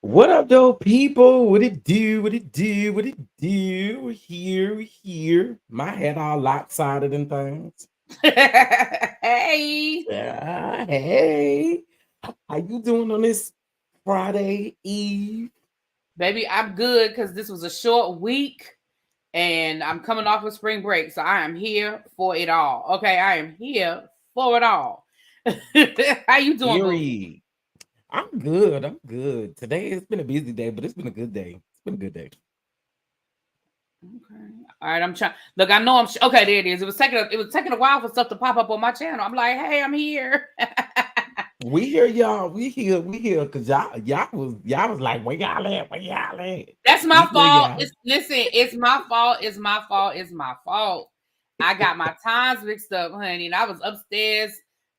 What up, though, people? What it do? What it do? What it do? We're here. My head all lopsided and things. Hey, Yeah, hey, how you doing on this Friday Eve? baby, I'm good because this was a short week and I'm coming off of spring break. So I am here for it all. Okay, I am here for it all. How you doing, boo? Eerie. I'm good. I'm good. Today it's been a busy day, but it's been a good day. It's been a good day. Okay. All right, I'm trying. Look, I know okay. There it is. It was taking a while for stuff to pop up on my channel. I'm like, hey, I'm here. We hear y'all. We here. Cause y'all was like, where y'all at? Where y'all at? That's my We hear fault. y'all. It's my fault. It's my fault. It's my fault. I got my times mixed up, honey, and I was upstairs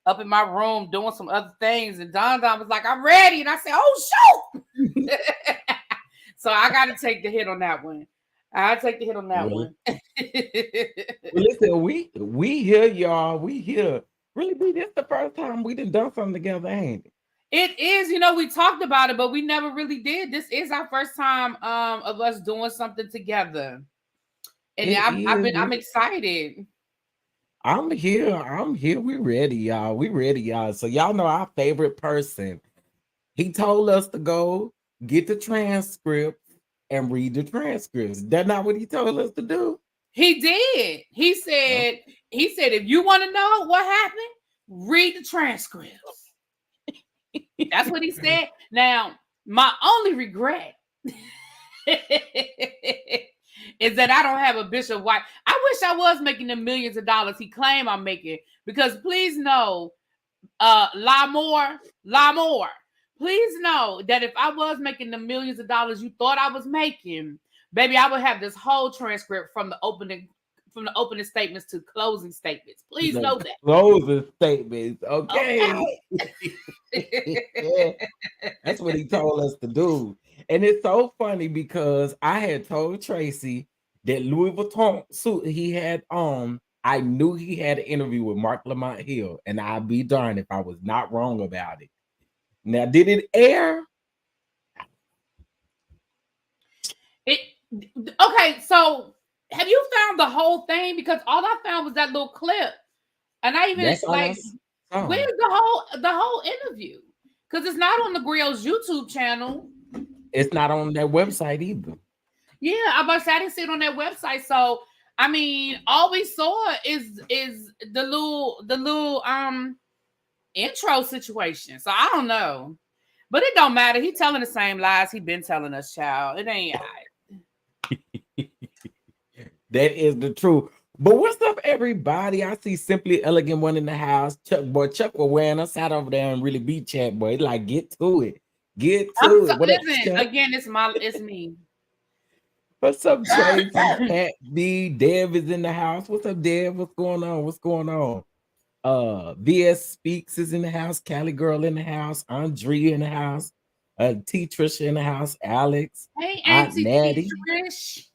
up in my room doing some other things, and Don was like, "I'm ready," and I said, "Oh shoot!" So I got to take the hit on that one. I take the hit on that Well, one. well, listen, we hear y'all. We hear. Really, this the first time we done something together, ain't it? It is, we talked about it, but we never really did. This is our first time of us doing something together, and It is. I'm excited. I'm here. I'm here. We ready, y'all. We ready, y'all. So y'all know our favorite person. He told us to go get the transcript and read the transcripts. That's not what he told us to do. He did. Oh. He said, if you want to know what happened, read the transcripts. That's what he said. Now, my only regret is that I don't have a Bishop White. I wish I was making the millions of dollars he claimed I'm making. Because please know, Lamor, please know that if I was making the millions of dollars you thought I was making, baby, I would have this whole transcript from the opening statements to closing statements. Please The know that. closing statements, okay. Okay. That's what he told us to do. And it's so funny because I had told Tracy that Louis Vuitton suit he had on, I knew he had an interview with Mark Lamont Hill, and I'd be darned if I was not wrong about it. Now, did it air? It okay, so have you found the whole thing? Because all I found was that little clip. And I even That's all I like, saw. where's the whole interview? Because it's not on the Grill's YouTube channel. It's not on their website either. Yeah, I about to say I didn't see it on their website. So I mean, all we saw is the little intro situation. So I don't know. But it don't matter. He telling the same lies he been telling us, child. It ain't all right. That is the truth. But what's up, everybody? I see Simply Elegant one in the house. Chuck was wearing us out over there and really beat chat, boy. Like, get to it. Get to it. What up, Listen, Chuck? again, it's me. What's up, Tracy? Cat B, Dev is in the house. What's up, Dev? What's going on? What's going on? VS Speaks is in the house. Cali Girl in the house. Andrea in the house. T Trisha in the house. Alex, Hey, Aunt Auntie T Natty. Trish.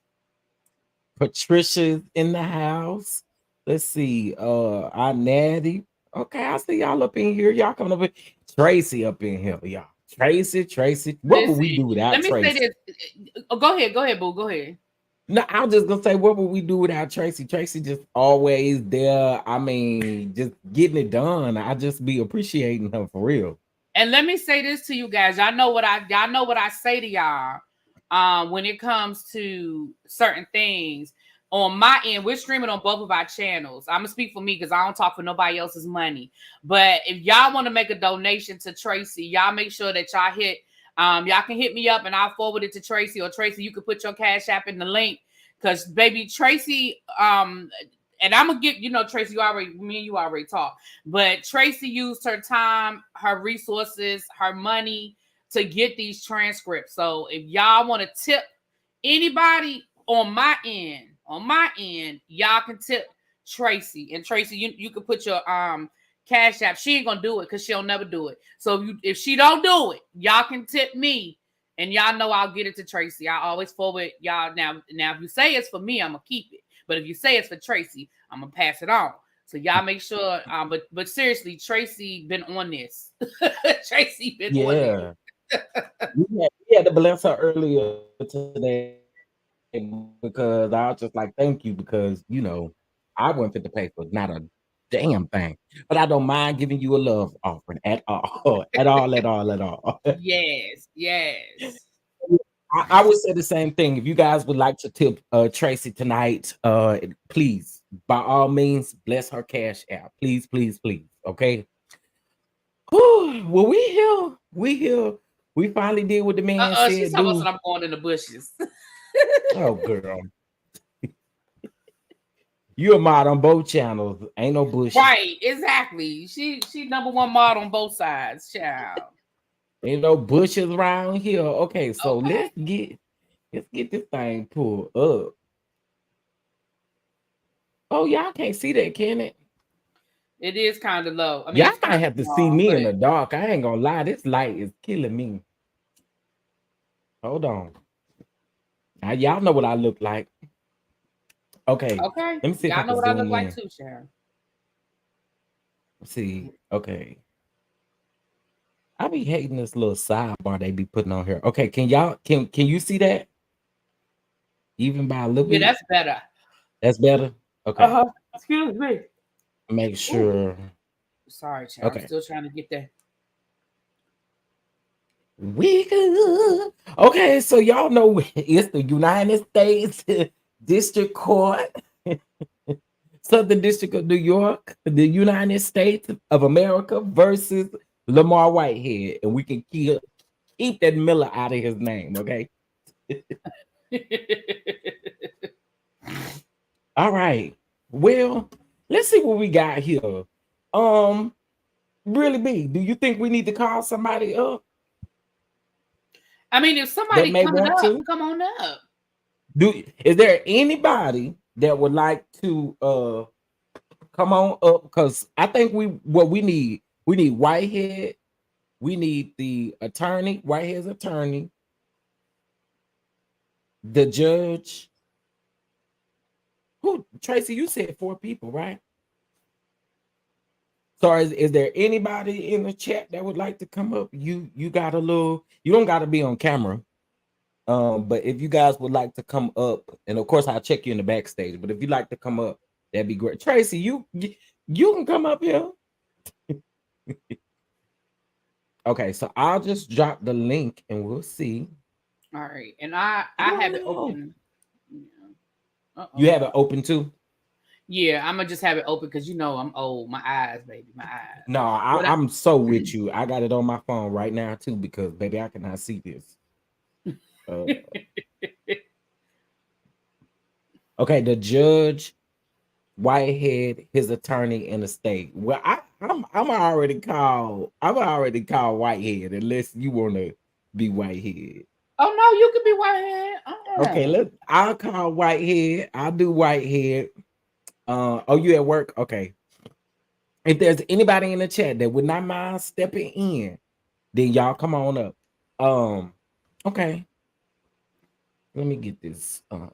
Patricia's in the house. Let's see. Aunt Natty. Okay, I see y'all up in here. Y'all coming up in Tracy up in here, y'all. Tracy. What would we Listen, do without let me say Tracy? this. Oh, go ahead, boo. Go ahead. No, I'm just gonna say, what would we do without Tracy? Tracy just always there. I mean, just getting it done. I just be appreciating her for real. And let me say this to you guys. Y'all know what I say to y'all. When it comes to certain things. On my end, we're streaming on both of our channels. I'm gonna speak for me because I don't talk for nobody else's money. But if y'all want to make a donation to Tracy, y'all make sure that y'all hit. Y'all can hit me up and I'll forward it to Tracy. Or Tracy, you can put your Cash App in the link. Cause baby Tracy, and I'm gonna get Tracy. Me and you already talked. But Tracy used her time, her resources, her money to get these transcripts. So if y'all want to tip anybody on my end, y'all can tip Tracy. And Tracy, you can put your Cash App. She ain't gonna do it because she'll never do it. So if she don't do it, y'all can tip me. And y'all know I'll get it to Tracy. I always forward y'all. Now if you say it's for me, I'm gonna keep it. But if you say it's for Tracy, I'm gonna pass it on. So y'all make sure. But seriously, Tracy been on this. Tracy been on this. Yeah. We had to bless her earlier today because I was just like, thank you because, I wasn't fit to pay for not a damn thing. But I don't mind giving you a love offering at all. At all. Yes, yes. I would say the same thing. If you guys would like to tip Tracy tonight, please, by all means, bless her cash app. Please, please, please. Okay. Whew, well, we here. We here. We finally did what the man She's said talking about do. that I'm going in the bushes. Oh, girl. You a mod on both channels. Ain't no bushes. Right, exactly. She number one mod on both sides, child. Ain't no bushes around here. Okay, so Okay. let's get this thing pulled up. Oh, y'all can't see that, can it? It is kind of low. I mean, Y'all it's might kind of have to see small, me but in the dark. I ain't gonna lie. This light is killing me. Hold on. Now, y'all know what I look like. Okay, okay. let me see if I Y'all know can what I look zoom like in. too, Sharon. Let's see. Okay. I be hating this little sidebar they be putting on here. Okay, can you see that? Even by a little Yeah, bit? that's better. That's better? Okay. Uh-huh. Excuse me. Make Ooh. sure. Sorry, child. I'm Okay. still trying to get that. We good. Okay, so y'all know it's the United States District Court, Southern District of New York, the United States of America versus Lamar Whitehead, and we can keep that Miller out of his name. Okay. All right. Well, let's see what we got here. Um, really, B, do you think we need to call somebody up I mean, if that somebody may coming want up, to? come on up. Is there anybody that would like to come on up? Because I think we need Whitehead, we need the attorney, Whitehead's attorney, the judge. Who Tracy, you said 4 people, right? So is there anybody in the chat that would like to come up? You got a little, you don't gotta be on camera. But if you guys would like to come up, and of course I'll check you in the backstage, but if you'd like to come up, that'd be great. Tracy, you can come up here. Okay, so I'll just drop the link and we'll see. All right, and I have it Oh, open. you Uh-oh. have it open too? Yeah, I'm gonna just have it open because I'm old. My eyes, baby, my eyes. No, What I I'm so with you. I got it on my phone right now too because baby, I cannot see this. Uh, okay, the judge, Whitehead, his attorney, and the state. Well, I'm already called. I'm already called Whitehead unless you want to be Whitehead. Oh no, you could be Whitehead. Okay, I'll call Whitehead. I'll do Whitehead. Oh, you at work? Okay. If there's anybody in the chat that would not mind stepping in, then y'all come on up. Okay. Let me get this to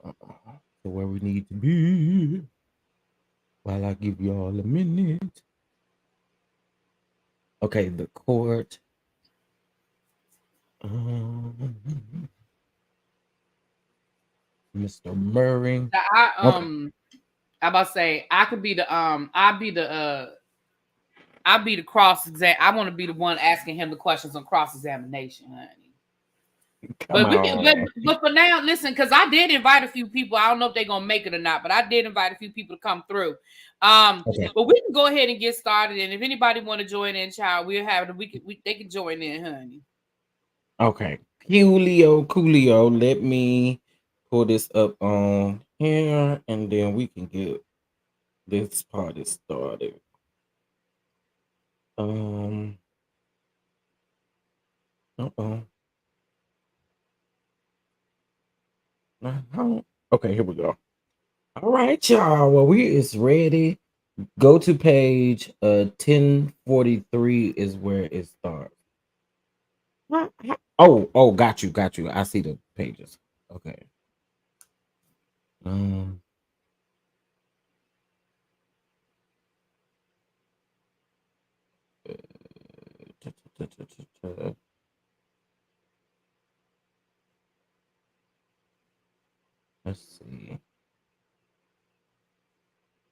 where we need to be while I give y'all a minute. Okay, the court. Mr. Murray. Okay. I about to say I could be the I'll be the cross exam. I want to be the one asking him the questions on cross examination, honey. Come But for now, listen, because I did invite a few people. I don't know if they're gonna make it or not, but I did invite a few people to come through. Okay. But we can go ahead and get started. And if anybody want to join in, child, we'll have it. They can join in, honey. Okay. Coolio. Let me pull this up on here and then we can get this party started. Uh-oh. Okay, here we go. All right, y'all. Well, we is ready. Go to page 1043 is where it starts. Oh, got you. I see the pages. Okay. Let's see.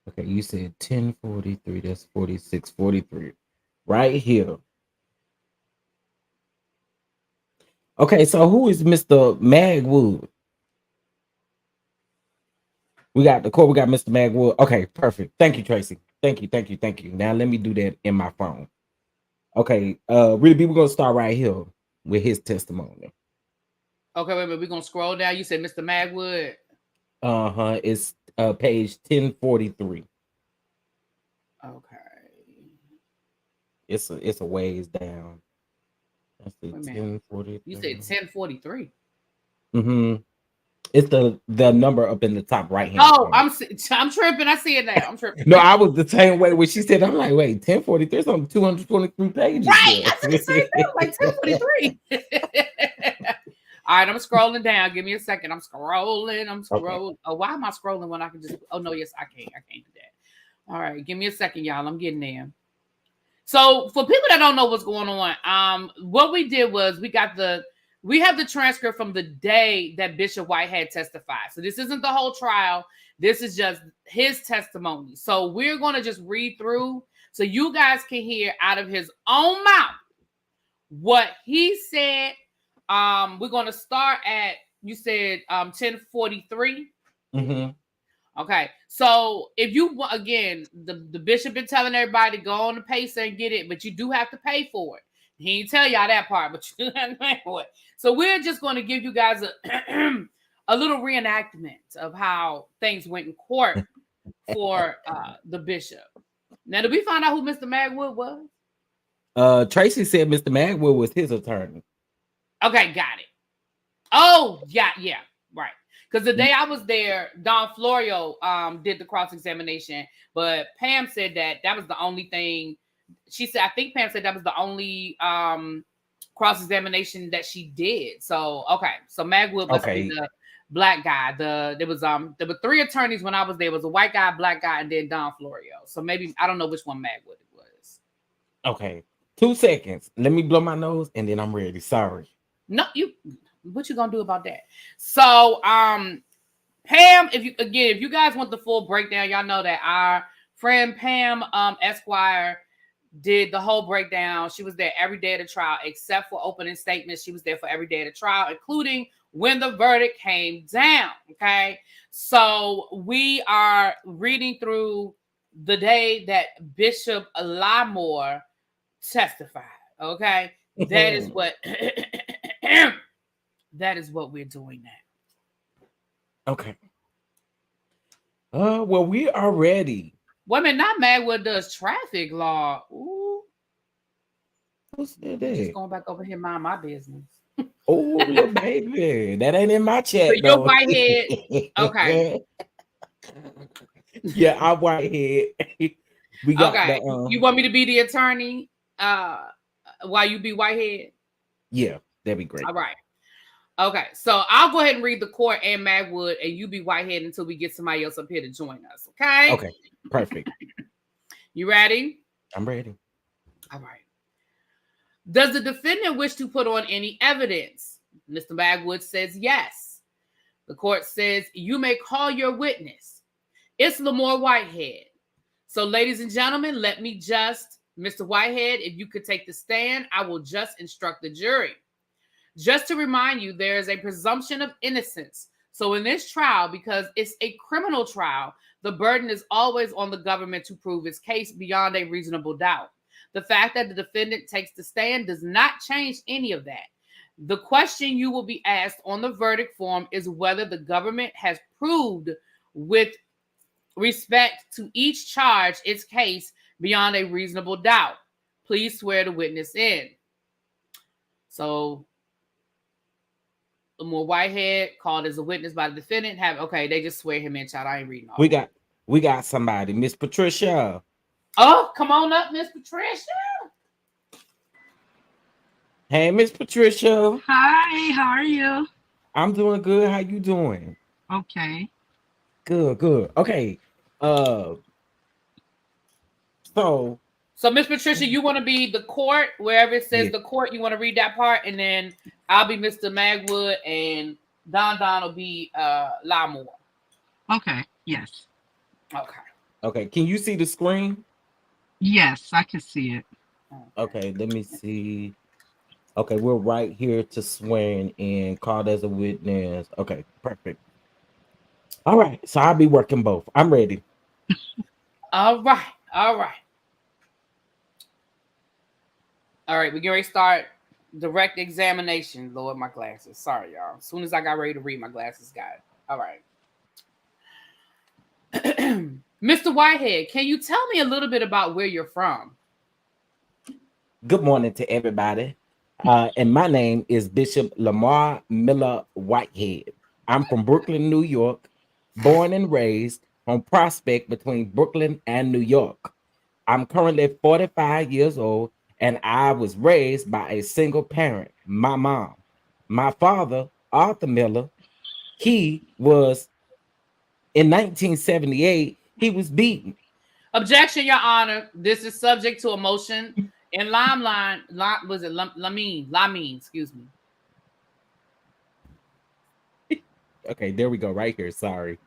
Okay, you said 1043. That's 4643. Right here. Okay, so who is Mr. Magwood? We got the court. We got Mr. Magwood. Okay, perfect. Thank you, Tracy. Thank you. Now let me do that in my phone. Okay, really, we're gonna start right here with his testimony. Okay, wait a minute. We're gonna scroll down. You said Mr. Magwood. It's page 1043. Okay. It's a ways down. That's the 1043. You said 1043. Mm-hmm. It's the number up in the top right hand. Oh, I'm tripping. I see it now. I'm tripping. No, I was the same way when she said. I'm like, wait, 1043 is on 223 pages. Right, I said the same thing. Like 1043. All right, I'm scrolling down. Give me a second. I'm scrolling. Okay. Oh, why am I scrolling when I can just? Oh no, yes, I can't. I can't do that. All right, give me a second, y'all. I'm getting there. So for people that don't know what's going on, what we did was we have the transcript from the day that Bishop Whitehead testified. So this isn't the whole trial. This is just his testimony. So we're going to just read through so you guys can hear out of his own mouth what he said. We're going to start at, you said 1043. Mm-hmm. Okay, so if you again, the bishop been telling everybody to go on the pacer and get it, but you do have to pay for it. He didn't tell y'all that part, but you do have to pay for it. So we're just going to give you guys a little reenactment of how things went in court for the bishop. Now, did we find out who Mr. Magwood was? Tracy said Mr. Magwood was his attorney. Okay, got it. Oh, yeah, right. Because the day I was there, Don Florio did the cross-examination, but Pam said that was the only thing. She said, I think Pam said that was the only cross-examination that she did. So, okay. So Magwood must be the black guy. There were 3 attorneys when I was there. It was a white guy, black guy, and then Don Florio. So maybe, I don't know which one Magwood it was. Okay. 2 seconds. Let me blow my nose, and then I'm ready. Sorry. No, what you gonna do about that? So, Pam, if you guys want the full breakdown, y'all know that our friend Pam Esquire did the whole breakdown. She was there every day of the trial, except for opening statements. She was there for every day of the trial, including when the verdict came down. Okay, so we are reading through the day that Bishop Lamor testified. Okay, that is what that is what we're doing now. Okay. Well, we are ready. Women not Magwood does traffic law. Ooh. What's that? Just going back over here, mind my business. Oh, little baby, that ain't in my chat. So you're Whitehead. Okay. Yeah, I'm Whitehead. We got okay. You want me to be the attorney? While you be Whitehead? Yeah, that'd be great. All right. Okay, so I'll go ahead and read the court and Magwood, and you be Whitehead until we get somebody else up here to join us. Okay. Okay. Perfect. You ready? I'm ready. All right. Does the defendant wish to put on any evidence? Mr. Magwood says yes. The court says you may call your witness. It's Lamor Whitehead. So, ladies and gentlemen, Mr. Whitehead, if you could take the stand, I will just instruct the jury. Just to remind you, there is a presumption of innocence. So in this trial, because it's a criminal trial, the burden is always on the government to prove its case beyond a reasonable doubt. The fact that the defendant takes the stand does not change any of that. The question you will be asked on the verdict form is whether the government has proved with respect to each charge its case beyond a reasonable doubt. Please swear the witness in. So Lamor Whitehead called as a witness by the defendant. They just swear him in, child. I ain't reading all. We got somebody, Miss Patricia. Oh, come on up, Miss Patricia. Hey, Miss Patricia. Hi, how are you? I'm doing good. How you doing? Okay. Good. Okay. So Miss Patricia, you want to be the court, wherever it says the court, you want to read that part, and then I'll be Mr. Magwood, and Don will be Lamor. Okay. Yes. Okay. Okay, can you see the screen? Yes, I can see it. Okay, let me see. Okay, we're right here to swearing in, called as a witness. Okay, perfect. All right, so I'll be working both. I'm ready. All right. All right. All right. We're going to start direct examination. Lord, my glasses. Sorry, y'all. As soon as I got ready to read, my glasses got it. All right. Mr. Whitehead, can you tell me a little bit about where you're from? Good morning to everybody. And my name is Bishop Lamar Miller Whitehead. I'm from Brooklyn, New York, born and raised on Prospect between Brooklyn and New York. I'm currently 45 years old, and I was raised by a single parent, my mom. My father, Arthur Miller, he was in 1978, he was beaten. Objection, Your Honor. This is subject to a motion in Limelight. Was it Lamine, excuse me. Okay, there we go, right here. Sorry.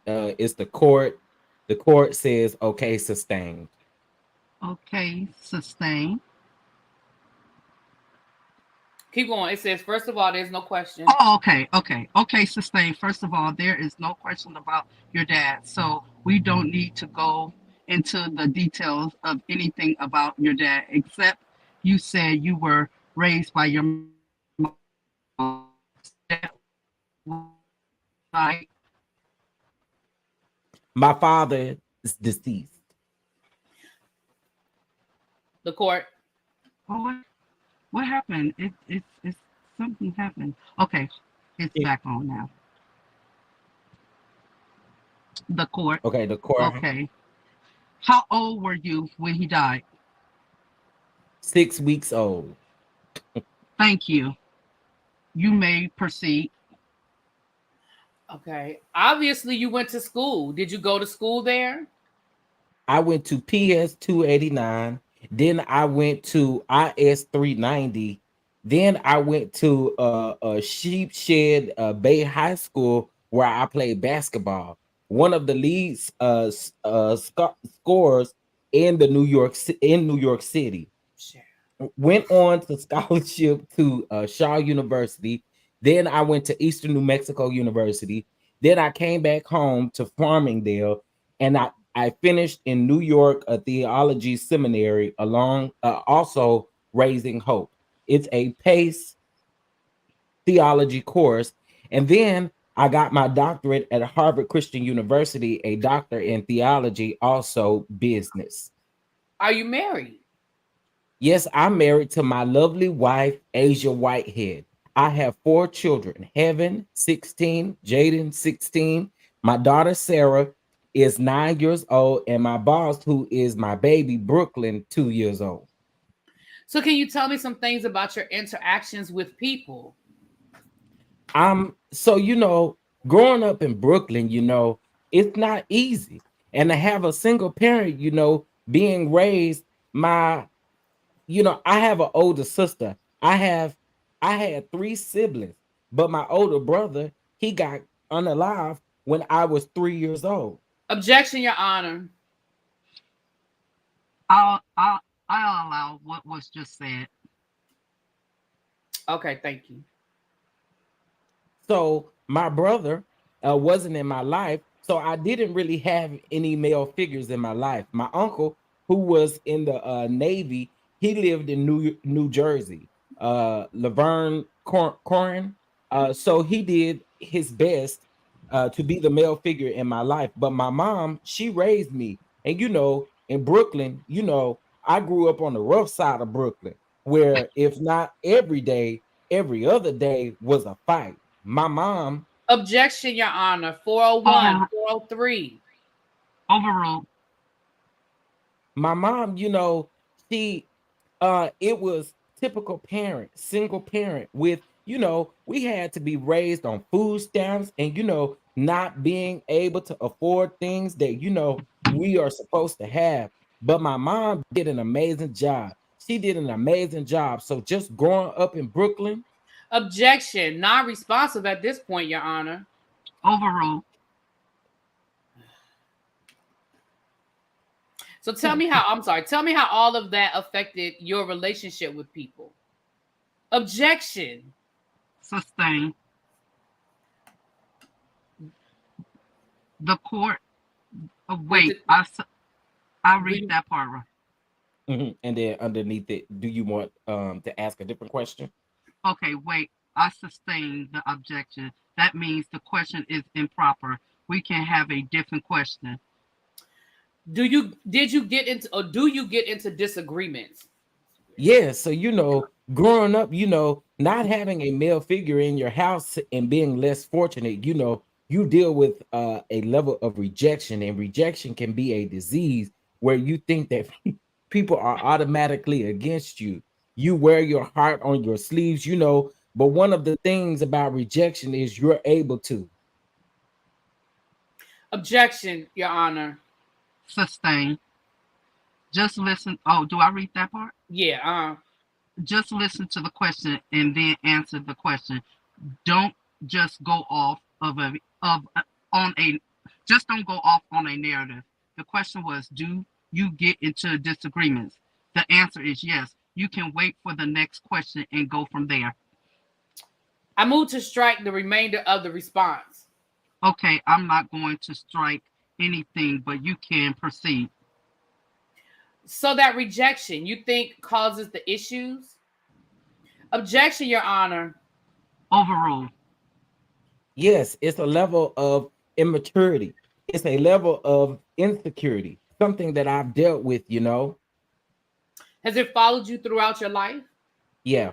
It's the court. The court says, okay, sustained. Okay. Sustain. Keep going. It says, first of all, there's no question. Oh, okay. Okay. Okay. Sustain. First of all, there is no question about your dad. So we don't need to go into the details of anything about your dad, except you said you were raised by your mom. Like, My father is deceased. The court. oh, what happened? It's something happened. Okay, it's Yeah. back on now. The court. Okay, the court, Okay. How old were you when he died? 6 weeks old. Thank you. You may proceed. Okay. Obviously, you went to school. Did you go to school there? I went to PS 289. Then I went to IS 390. Then I went to a Sheepshed Bay High School where I played basketball. One of the lead scorers in the New York City. Sure. Went on to scholarship to Shaw University. Then I went to Eastern New Mexico University. Then I came back home to Farmingdale, and I finished in New York a theology seminary along also Raising Hope. It's a PACE theology course, and then I got my doctorate at Harvard Christian University, a doctor in theology, also business. Are you married? Yes, I'm married to my lovely wife, Asia Whitehead. I have 4 children: Heaven, 16, Jaden, 16. My daughter, Sarah, is 9 years old, and my boss, who is my baby, Brooklyn, 2 years old. So, can you tell me some things about your interactions with people? So growing up in Brooklyn, it's not easy. And to have a single parent, being raised, my I have an older sister. I had 3 siblings, but my older brother, he got unalive when I was 3 years old. Objection, Your Honor. I'll I'll I'll allow what was just said. Okay, thank you. So my brother wasn't in my life, so I didn't really have any male figures in my life. My uncle, who was in the Navy, he lived in New Jersey. Laverne Corin. So he did his best to be the male figure in my life. But my mom, she raised me, and in Brooklyn, I grew up on the rough side of Brooklyn, where if not every day, every other day was a fight. My mom, Objection, Your Honor. 401, Over 403. overruled. my mom, she it was typical parent, single parent with, we had to be raised on food stamps and not being able to afford things that we are supposed to have. But my mom did an amazing job. She did an amazing job. So just growing up in Brooklyn. Objection. Non-responsive at this point, Your Honor. Overruled. So tell me how all of that affected your relationship with people. Objection. Sustained. The court. Wait, I'll read that part right. And then underneath it, do you want to ask a different question? Okay, wait. I sustain the objection. That means the question is improper. We can have a different question. Do you get into disagreements? Yeah, so growing up, not having a male figure in your house and being less fortunate, you deal with a level of rejection, and rejection can be a disease where you think that people are automatically against you. You wear your heart on your sleeves, but one of the things about rejection is you're able to. Objection, Your Honor. Sustain. Just listen. Oh, do I read that part? Yeah. Just listen to the question and then answer the question. Don't just go off just don't go off on a narrative. The question was, do you get into disagreements? The answer is yes. You can wait for the next question and go from there. I move to strike the remainder of the response. Okay, I'm not going to strike anything, but you can proceed. So that rejection, you think, causes the issues? Objection, Your Honor. Overruled. Yes, it's a level of immaturity. It's a level of insecurity, something that I've dealt with, Has it followed you throughout your life? Yeah.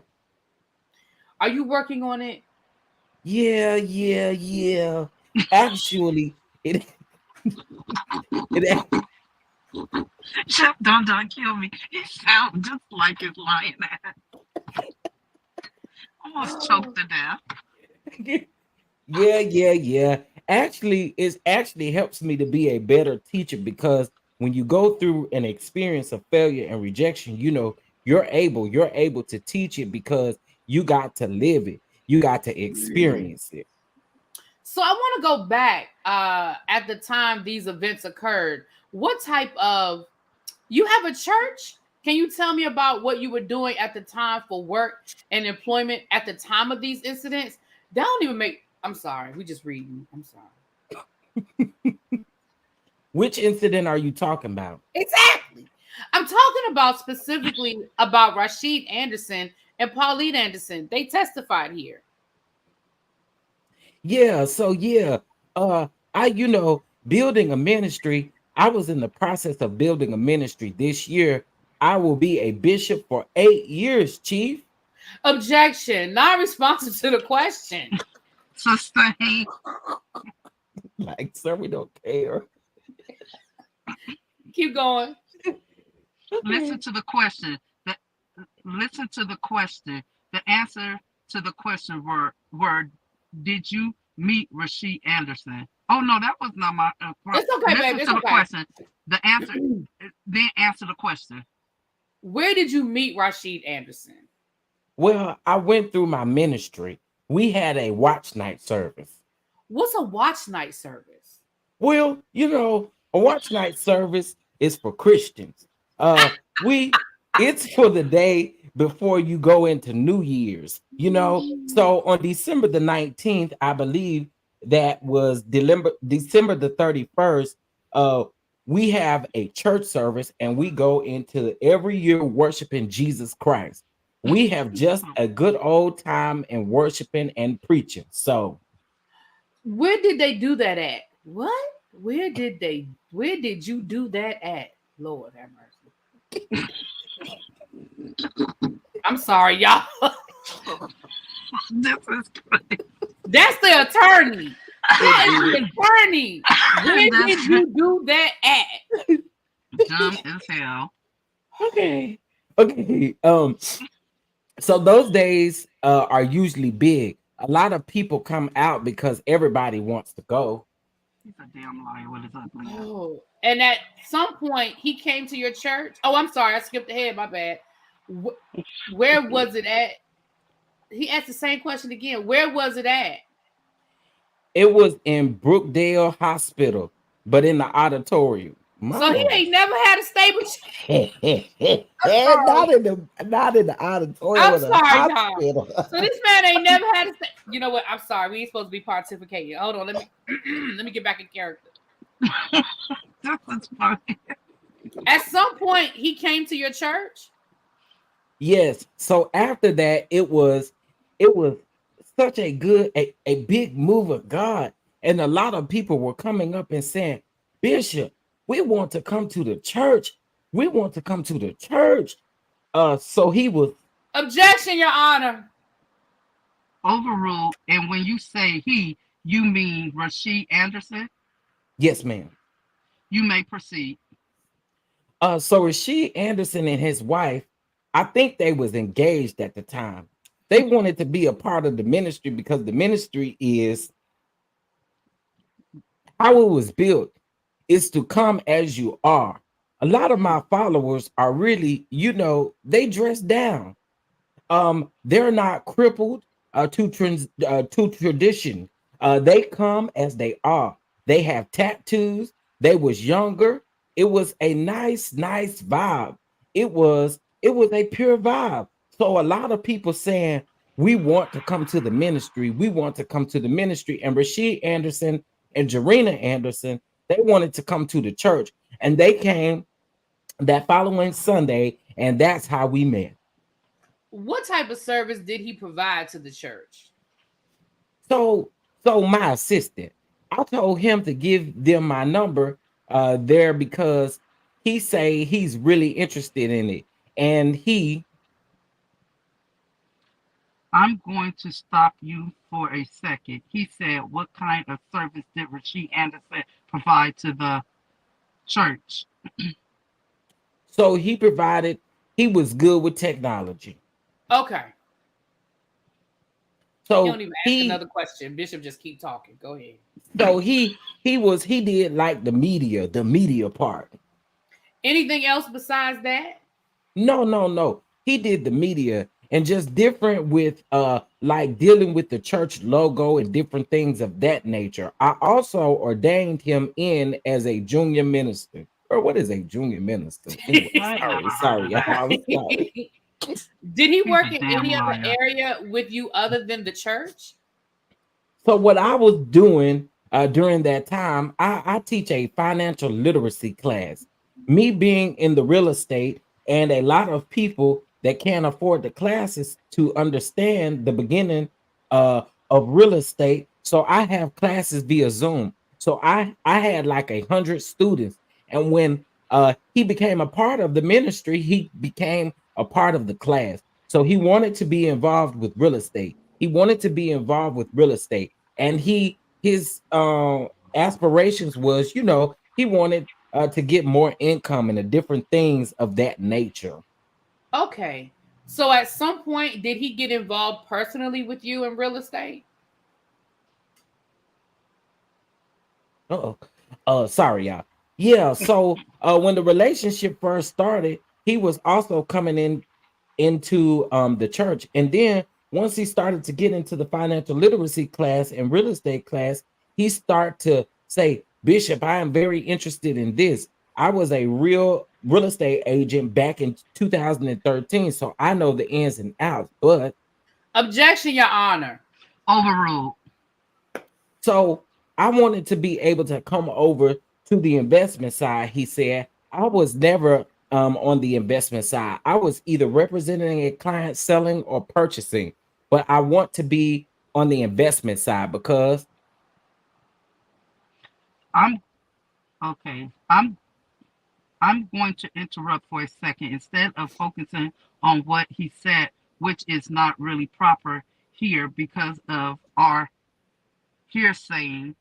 Are you working on it? Yeah. Actually, it Chef Don kill me. He sounds just like his lion ass. Almost choked to death. Yeah. Actually, it actually helps me to be a better teacher, because when you go through an experience of failure and rejection, you're able to teach it because you got to live it. You got to experience it. So I want to go back at the time these events occurred. What type of, you have a church? Can you tell me about what you were doing at the time for work and employment at the time of these incidents? That don't even make, I'm sorry, we just reading. I'm sorry. Which incident are you talking about? Exactly. I'm talking about specifically about Rashid Anderson and Pauline Anderson. They testified here. Yeah, so building a ministry. I was in the process of building a ministry this year. I will be a bishop for 8 years, Chief. Objection. Not responsive to the question. Sustain. Like, sir, we don't care. Keep going. Listen to the question. Listen to the question. The answer to the question were did you meet Rashid Anderson? Oh no, that was not my It's okay, listen baby. to the question. The answer, then answer the question. Where did you meet Rashid Anderson? Well, I went through my ministry. We had a watch night service. What's a watch night service? Well, a watch night service is for Christians. It's for the day before you go into New Year's, So on December the 19th, I believe that was December the 31st, we have a church service, and we go into every year worshiping Jesus Christ. We have just a good old time and worshiping and preaching. So where did they do that at? What? Where did you do that at? Lord have mercy. I'm sorry, y'all. This is crazy. That's the attorney. That is the attorney. Where did you do that at? Dumb as hell. Okay. So those days are usually big. A lot of people come out because everybody wants to go. He's a damn liar with his ugly ass. Oh, and at some point he came to your church. Oh, I'm sorry, I skipped ahead. My bad. Where was it at? he asked the same question again. Where was it at? It was in Brookdale Hospital, but in the auditorium. So he Mama. ain't never had a stable I'm sorry. Not in the auditorium I'm of the sorry, y'all. hospital. So this man ain't never had a you know what? I'm sorry. We ain't supposed to be pontificating. Hold on. Let me let me get back in character. This is funny. At some point, he came to your church. Yes. So after that, it was such a good a big move of God. And a lot of people were coming up and saying, Bishop, we want to come to the church. We want to come to the church. So he was, Objection, Your Honor. Overruled. And when you say he, you mean Rasheed Anderson? yes, ma'am. You may proceed. So Rasheed Anderson and his wife, I think they was engaged at the time. They wanted to be a part of the ministry because the ministry is how it was built is to come as you are. A lot of my followers are really, they dress down. They're not crippled to tradition. They come as they are. They have tattoos. They was younger. It was a nice vibe. It was a pure vibe. So a lot of people saying we want to come to the ministry. We want to come to the ministry. And Rasheed Anderson and Jarena Anderson, they wanted to come to the church, and they came that following Sunday, and that's how we met. What type of service did he provide to the church? So, my assistant, I told him to give them my number there because he say he's really interested in it, and I'm going to stop you for a second. He said, what kind of service did Rasheed Anderson provide to the church? so he provided. He was good with technology. Okay. You So don't even ask another question. Bishop just keep talking. Go ahead. so he did like the media part. Anything else besides that? No. He did the media and just different with like dealing with the church logo and different things of that nature. I also ordained him in as a junior minister. Or what is a junior minister? Anyway, sorry, y'all. I'm sorry. Did he He's work a in damn any other liar. area with you other than the church? So what I was doing during that time, I teach a financial literacy class. Me being in the real estate, and a lot of people that can't afford the classes to understand the beginning of real estate. So I have classes via Zoom. So I had like 100 students, and when he became a part of the ministry, he became a part of the class. So he wanted to be involved with real estate. He wanted to be involved with real estate, and his aspirations was, he wanted to get more income and the different things of that nature. Okay. So at some point, did he get involved personally with you in real estate? Uh-oh. Sorry, y'all. Yeah, so when the relationship first started, he was also coming into the church. And then once he started to get into the financial literacy class and real estate class, he started to say, Bishop, I am very interested in this. I was a real estate agent back in 2013, so I know the ins and outs. But Objection, Your Honor. Overruled. so I wanted to be able to come over to the investment side. He said, I was never on the investment side. I was either representing a client selling or purchasing, but I want to be on the investment side because I'm okay. I'm going to interrupt for a second. Instead of focusing on what he said, which is not really proper here because of our hearsay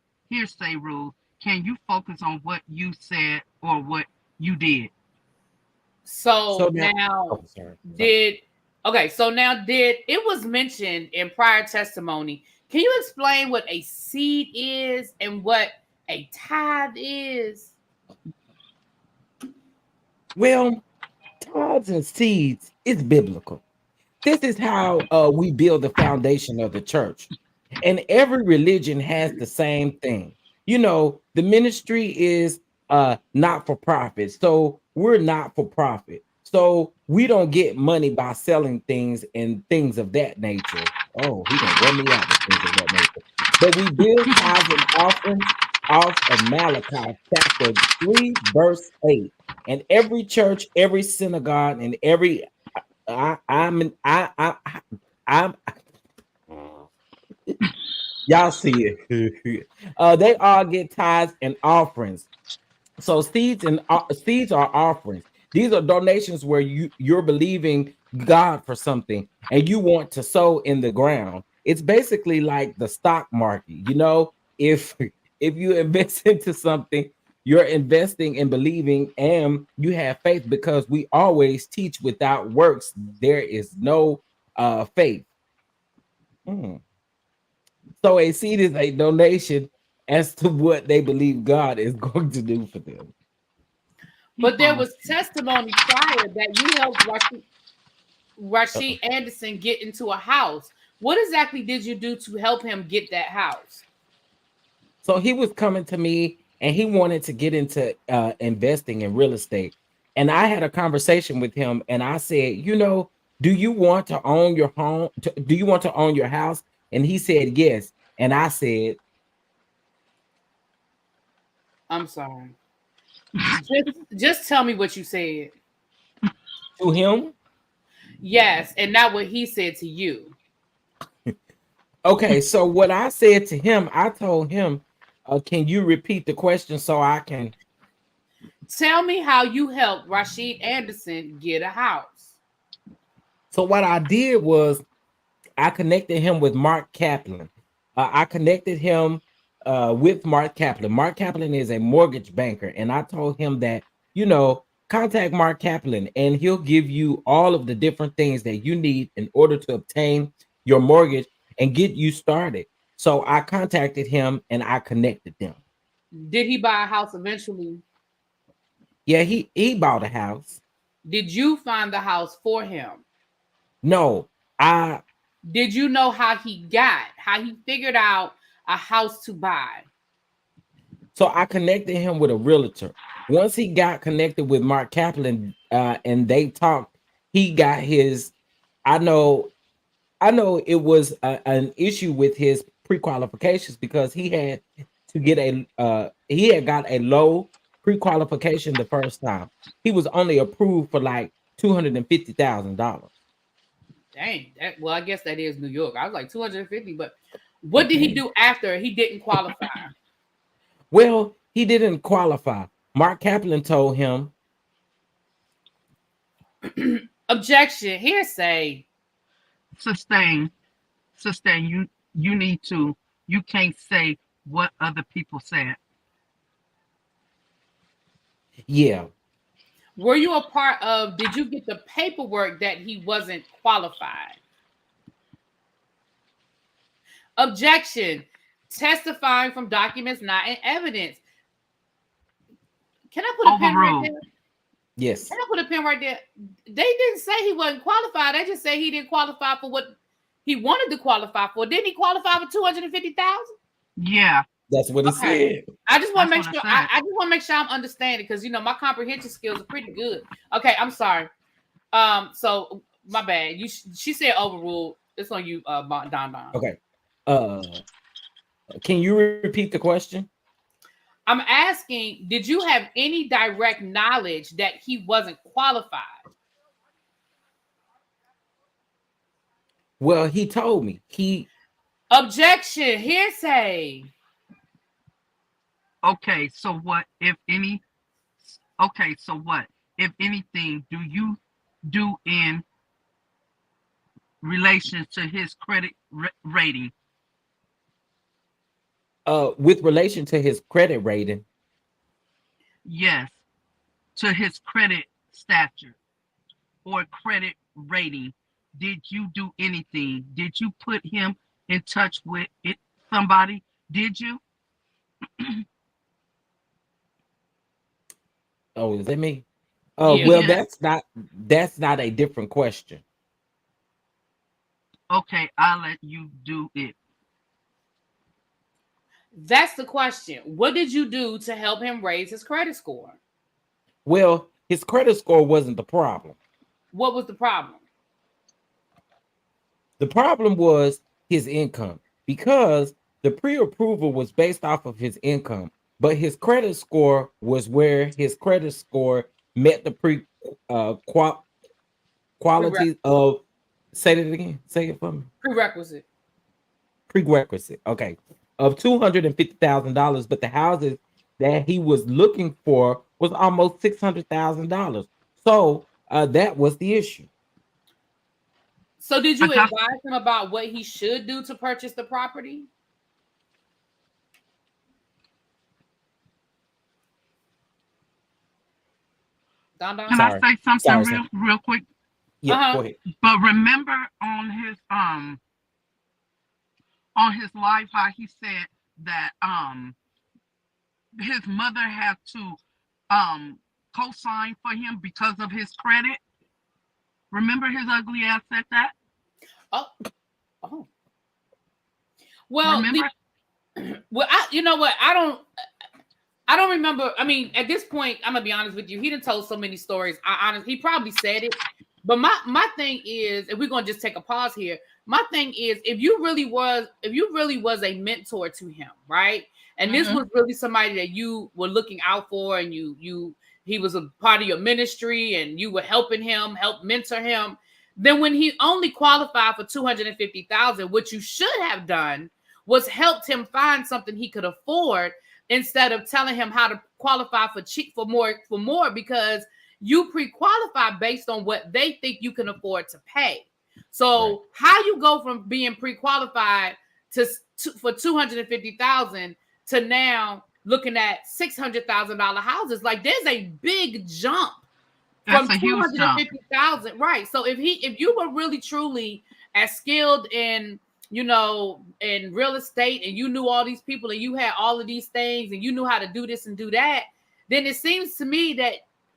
rule, can you focus on what you said or what you did? So now, now oh, sorry. did it was mentioned in prior testimony. Can you explain what a seed is and what a tithe is? Well, tithes and seeds is biblical. this is how we build the foundation of the church. And every religion has the same thing. You know, the ministry is not for profit. So we're not for profit. So we don't get money by selling things and things of that nature. Oh, he gonna run me out with things of that nature. But we build tithes and offerings off of Malachi chapter 3, verse 8. And every church, every synagogue, and every I'm y'all see it. They all get tithes and offerings. So seeds are offerings. These are donations where you're believing God for something and you want to sow in the ground. It's basically like the stock market. You know, if you invest into something, you're investing and believing, and you have faith, because we always teach without works there is no faith. Hmm. So a seed is a donation as to what they believe God is going to do for them. But there was testimony prior that you helped Rashid Anderson get into a house. What exactly did you do to help him get that house? So he was coming to me and he wanted to get into investing in real estate. And I had a conversation with him and I said, you know, do you want to own your home? Do you want to own your house? And he said, yes. And I said, I'm sorry. Just tell me what you said. to him. Yes, and not what he said to you. Okay. So what I said to him, I told him, can you repeat the question so I can? Tell me how you helped Rashid Anderson get a house. So what I did was I connected him with Mark Kaplan. I connected him with Mark Kaplan. Mark Kaplan is a mortgage banker, and I told him that, you know, contact Mark Kaplan, and he'll give you all of the different things that you need in order to obtain your mortgage and get you started. So I contacted him and I connected them. Did he buy a house eventually? Yeah, he bought a house. Did you find the house for him? No, I Did you know how he figured out a house to buy? So I connected him with a realtor. Once he got connected with Mark Kaplan, and they talked, he got his. I know, I know it was an issue with his pre-qualifications because he had to get he had got a low pre-qualification the first time. He was only approved for like $250,000. Dang, well, I guess that is New York. I was like 250, but what did he Okay. do after he didn't qualify? Well, he didn't qualify. Mark Kaplan told him, Objection, hearsay. Sustain. You need to. You can't say what other people said. yeah. Were you a part of, did you get the paperwork that he wasn't qualified? Objection, testifying from documents not in evidence. Can I put a pen right Overruled. there? Yes. Can I put a pen right there? They didn't say he wasn't qualified. They just say he didn't qualify for what he wanted to qualify for. Didn't he qualify for 250,000? Yeah. That's what he Okay. said. I just want to That's make what sure I said. I just want to make sure I'm understanding, because you know my comprehension skills are pretty good. Okay, I'm sorry. So my bad. She said overruled. It's on you, Don Don. Okay. Uh, can you repeat the question? I'm asking, did you have any direct knowledge that he wasn't qualified? Well, he told me. Objection, hearsay. Okay. So what, if any? Okay. So what, if anything, do you do in relation to his credit rating? With relation to his credit rating, Yes. To his credit stature or credit rating, did you do anything? Did you put him in touch with somebody? Did you? oh, is that me? Yeah. Well, Yes. that's not a different question. Okay, I'll let you do it. That's the question. What did you do to help him raise his credit score? Well, his credit score wasn't the problem. What was the problem? The problem was his income, because the pre-approval was based off of his income, but his credit score was where his credit score met the qualities of. Say that again. Say it for me. Prerequisite. Okay, of $250,000, but the houses that he was looking for was almost $600,000. So that was the issue. So did you advise him about what he should do to purchase the property? Can I say something real quick? Yeah, go ahead. But remember on his live how he said that his mother had to co-sign for him because of his credit. Remember his ugly ass said that? Oh. Well, you know what? I don't remember. I mean, at this point, I'm gonna be honest with you. He done told so many stories. He probably said it. But my thing is, if we're gonna just take a pause here, my thing is, if you really was a mentor to him, right? And this was really somebody that you were looking out for, and he was a part of your ministry, and you were helping him, help mentor him. Then when he only qualified for $250,000, what you should have done was helped him find something he could afford, instead of telling him how to qualify for more, because you pre-qualify based on what they think you can afford to pay. So how you go from being pre-qualified for $250,000 to now looking at $600,000 houses? Like, there's a big jump. That's from $250,000, right? So if you were really truly as skilled in in real estate, and you knew all these people, and you had all of these things, and you knew how to do this and do that, then it seems to me that,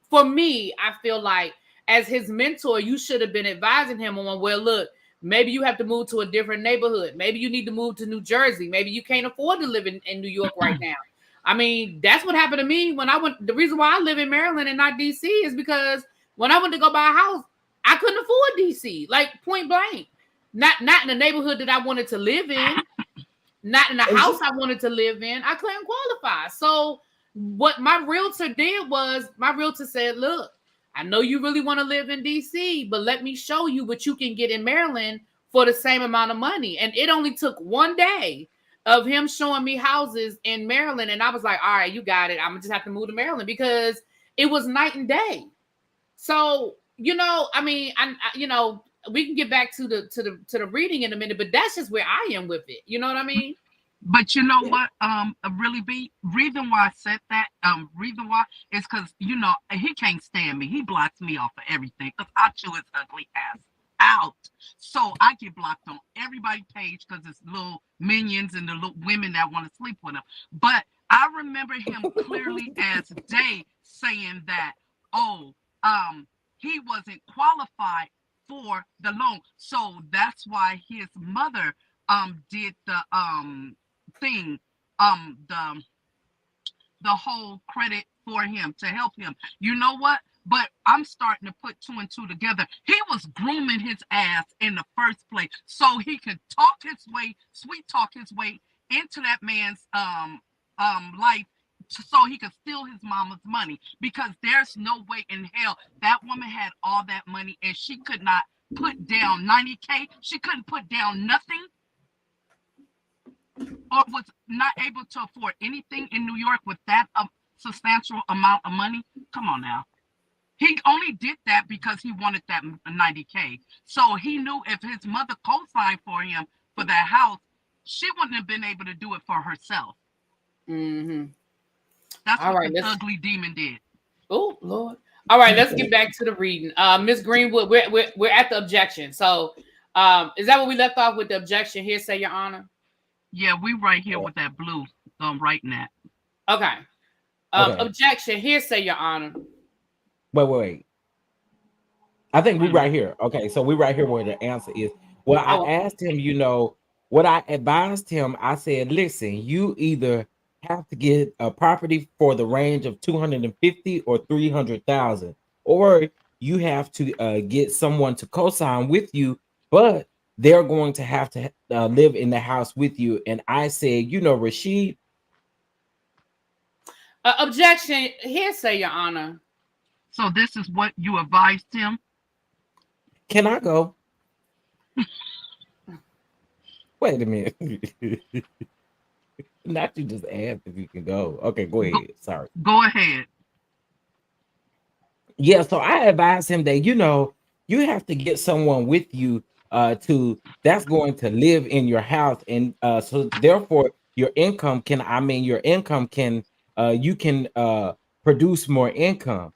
for me, I feel like as his mentor, you should have been advising him on, well, look, maybe you have to move to a different neighborhood. Maybe you need to move to New Jersey. Maybe you can't afford to live in New York right now. I mean, that's what happened to me when I went. The reason why I live in Maryland and not DC is because when I went to go buy a house, I couldn't afford DC, like point blank. Not in the neighborhood that I wanted to live in, not in the house I wanted to live in. I couldn't qualify. So what my realtor did was, my realtor said, look, I know you really want to live in DC, but let me show you what you can get in Maryland for the same amount of money. And it only took one day of him showing me houses in Maryland, and I was like, all right, you got it. I'm gonna just have to move to Maryland, because it was night and day. So, I mean, we can get back to the reading in a minute, but that's just where I am with it. You know what I mean? But you know what? Reason why I said that, reason why is because he can't stand me. He blocks me off of everything because I chew his ugly ass out. So I get blocked on everybody's page because it's little minions and the little women that want to sleep with him. But I remember him clearly as day saying that, he wasn't qualified for the loan. So that's why his mother did the thing, the whole credit for him to help him. You know what? But I'm starting to put two and two together. He was grooming his ass in the first place so he could sweet talk his way into that man's life, so he could steal his mama's money, because there's no way in hell that woman had all that money and she could not put down $90K. She couldn't put down nothing, or was not able to afford anything in New York with that substantial amount of money. Come on now. He only did that because he wanted that $90K. So he knew if his mother co-signed for him for that house, she wouldn't have been able to do it for herself. Mm-hmm. That's all what the ugly demon did. Oh, Lord. All right, let's get back to the reading. Ms. Greenwood, we're at the objection. So is that what we left off with, the objection? Hearsay, Your Honor? Yeah, we right here with that blue writing that. Okay. Objection, hearsay, Your Honor. Wait. I think we right here. Okay, so we right here where the answer is. Well, I Oh, asked him, what I advised him, I said, listen, you either have to get a property for the range of 250 or 300,000, or you have to get someone to co-sign with you, but they're going to have to live in the house with you. And I said, Rashid, objection. Hearsay, Your Honor. So this is what you advised him? can I go? Wait a minute. Not you just asked if you can go. Okay, go Go, ahead. Sorry. go ahead. Yeah, so I advise him that you have to get someone with you to that's going to live in your house, and so therefore your income can you can produce more income,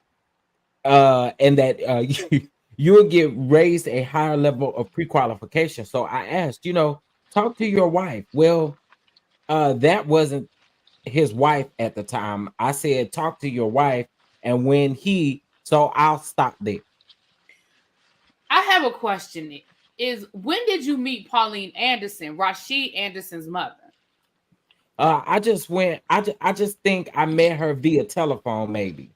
and that you'll get raised a higher level of pre-qualification. So I asked, talk to your wife. Well, that wasn't his wife at the time. I said, talk to your wife, and so I'll stop there. I have a question. When did you meet Pauline Anderson, Rashid Anderson's mother? I just went. I just think I met her via telephone, maybe.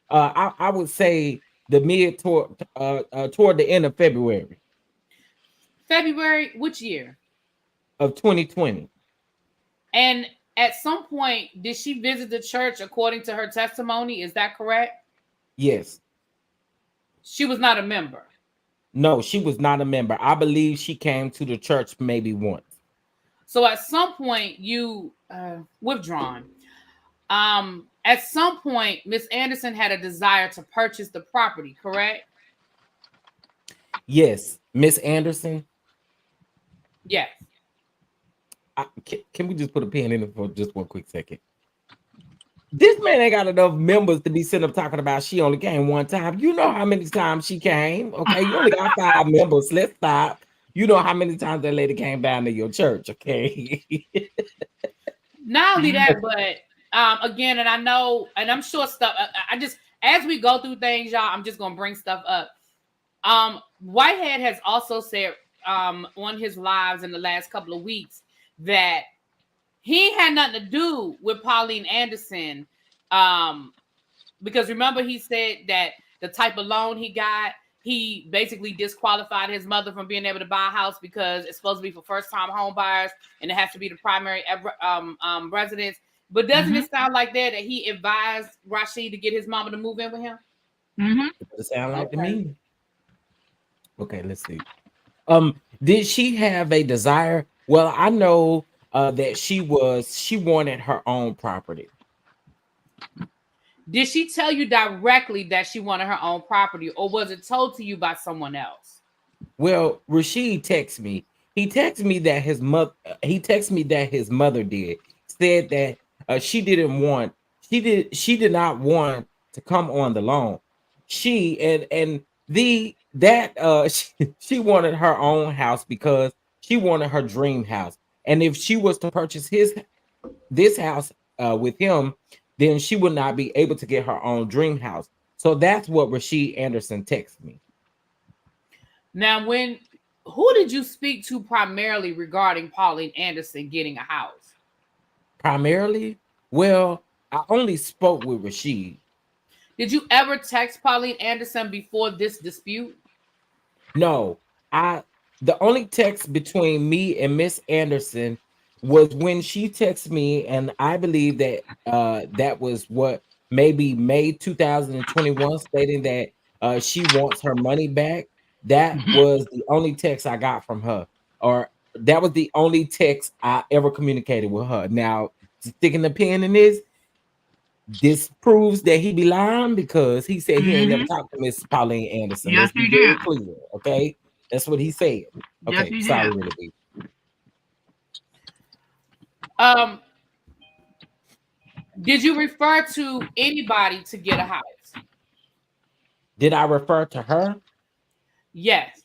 I would say the mid toward the end of February February, which year? of 2020. And at some point, did she visit the church according to her testimony? Is that correct? Yes. She was not a member. No, she was not a member. I believe she came to the church maybe once. So at some point, you withdrawn. At some point, Miss Anderson had a desire to purchase the property, correct? Yes, Miss Anderson. Yes. Can we just put a pin in it for just one quick second? This man ain't got enough members to be sitting up talking about she only came one time. You know how many times she came. Okay, you only got 5 members. Let's stop. You know how many times that lady came down to your church. Okay. Not only that, but again, and I know, and I'm sure stuff. I just as we go through things, y'all, I'm just gonna bring stuff up. Whitehead has also said on his lives in the last couple of weeks that he had nothing to do with Pauline Anderson. Because remember, he said that the type of loan he got, he basically disqualified his mother from being able to buy a house because it's supposed to be for first-time home buyers and it has to be the primary residence. But doesn't it sound like that he advised Rashid to get his mama to move in with him? It sound like to me. Okay, let's see. Did she have a desire? Well, I know that she wanted her own property. Did she tell you directly that she wanted her own property, or was it told to you by someone else? Well, Rashid texted me. He texted me that his mother. He texted me that his mother said that she did not want to come on the loan. She she wanted her own house because she wanted her dream house. And if she was to purchase this house with him, then she would not be able to get her own dream house. So that's what Rashid Anderson texted me. Now, who did you speak to primarily regarding Pauline Anderson getting a house? Primarily? Well, I only spoke with Rashid. Did you ever text Pauline Anderson before this dispute? No. The only text between me and Miss Anderson was when she texted me, and I believe that that was what maybe May 2021, stating that she wants her money back. That was the only text I got from her, or that was the only text I ever communicated with her. Now, sticking the pin in this proves that he be lying because he said he ain't never talked to Miss Pauline Anderson. Yes, Let's be he very did. clear, okay? That's what he said. Yes, Okay, he sorry, did. Willoughby. Did you refer to anybody to get a house? Did I refer to her? Yes.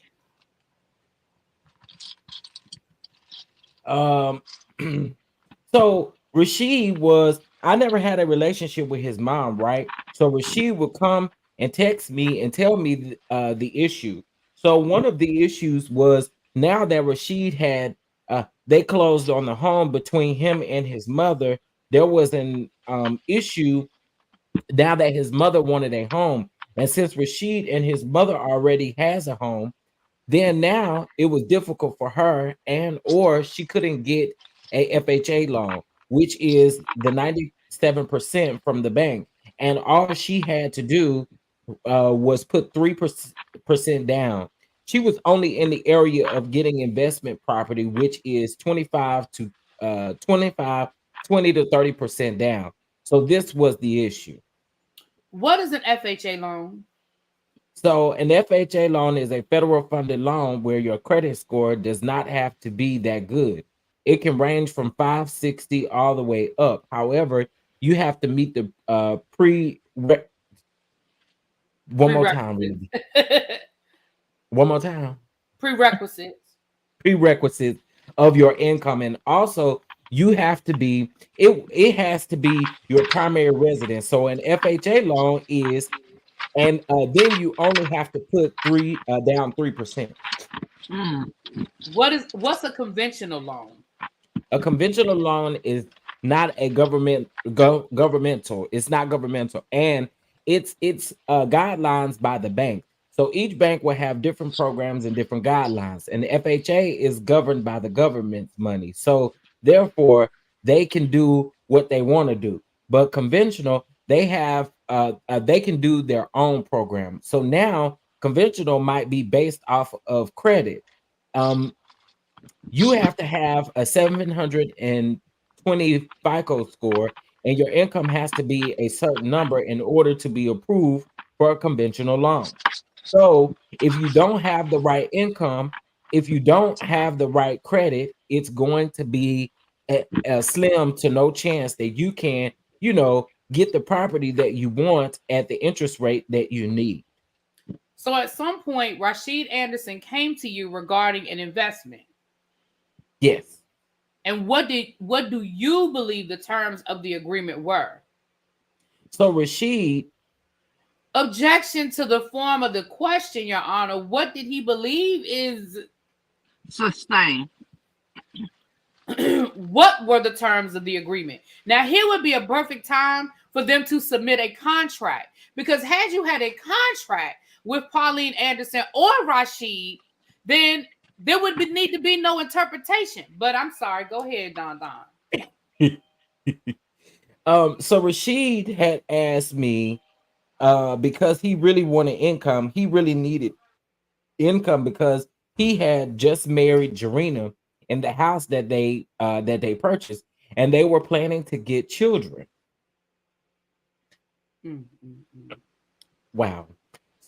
So Rashid I never had a relationship with his mom, right? So Rashid would come and text me and tell me the issue. So one of the issues was now that Rashid had they closed on the home between him and his mother, there was an issue now that his mother wanted a home. And since Rashid and his mother already has a home, then now it was difficult for her, and or she couldn't get a FHA loan, which is the 97% from the bank. And all she had to do was put 3% down. She was only in the area of getting investment property, which is 25, 20 to 30% down. So this was the issue. What is an FHA loan? So an FHA loan is a federal funded loan where your credit score does not have to be that good. It can range from 560 all the way up. However, you have to meet the one more time, really. One more time. Prerequisites. Prerequisites of your income, and also you have to be it has to be your primary residence. So an FHA loan is, and then you only have to put three down 3%. Mm. What's a conventional loan? A conventional loan is not a governmental. It's not governmental, and it's guidelines by the bank. So each bank will have different programs and different guidelines, and the FHA is governed by the government's money. So therefore, they can do what they want to do. But conventional, they can do their own program. So now conventional might be based off of credit. Um, you have to have a 720 FICO score, and your income has to be a certain number in order to be approved for a conventional loan. So if you don't have the right income, if you don't have the right credit, it's going to be a slim to no chance that you can, get the property that you want at the interest rate that you need. So at some point, Rashid Anderson came to you regarding an investment. Yes. And what do you believe the terms of the agreement were? So Rashid, objection to the form of the question, Your Honor. What did he believe is Sustain. what were the terms of the agreement? Now, here would be a perfect time for them to submit a contract, because had you had a contract with Pauline Anderson or Rashid, then there would need to be no interpretation. But I'm sorry. Go ahead, Don. So Rashid had asked me because he really wanted income. He really needed income because he had just married Jarena in the house that they purchased, and they were planning to get children. Wow.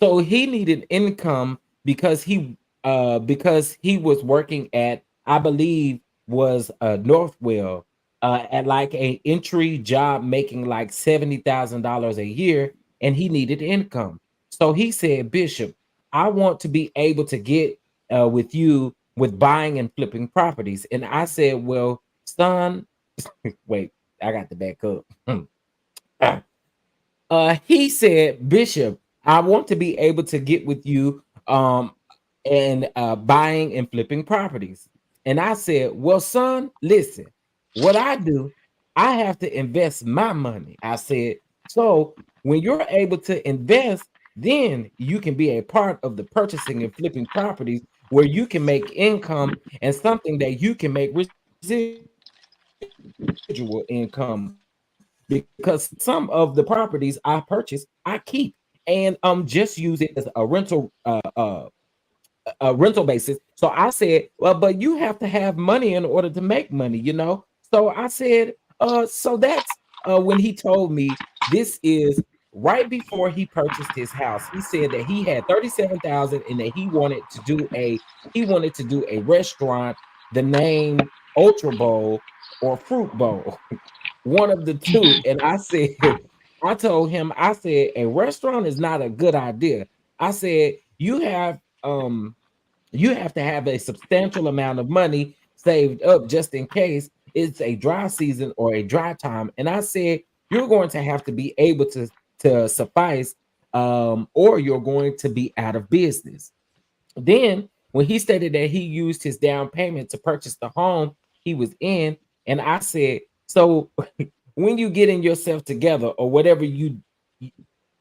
So he needed income because he was working at, I believe, was Northwell at like a entry job making like $70,000 a year, and he needed income. So he said, Bishop, I want to be able to get with you with buying and flipping properties. And I said, well, son, wait, I got to back up. He said, Bishop, I want to be able to get with you and buying and flipping properties. And I said, well, son, listen, what I do, I have to invest my money. I said, so when you're able to invest, then you can be a part of the purchasing and flipping properties where you can make income and something that you can make residual income, because some of the properties I purchase, I keep and just use it as a rental basis. So I said, well, but you have to have money in order to make money. So I said, so that's when he told me this is right before he purchased his house. He said that he had 37,000 and that he wanted to do a restaurant, the name Ultra Bowl or Fruit Bowl, one of the two. And I said, I told him, I said, a restaurant is not a good idea. I said, you have to have a substantial amount of money saved up just in case it's a dry season or a dry time. And I said, you're going to have to be able to suffice, or you're going to be out of business. Then when he stated that he used his down payment to purchase the home he was in. And I said, so when you getting yourself together or whatever you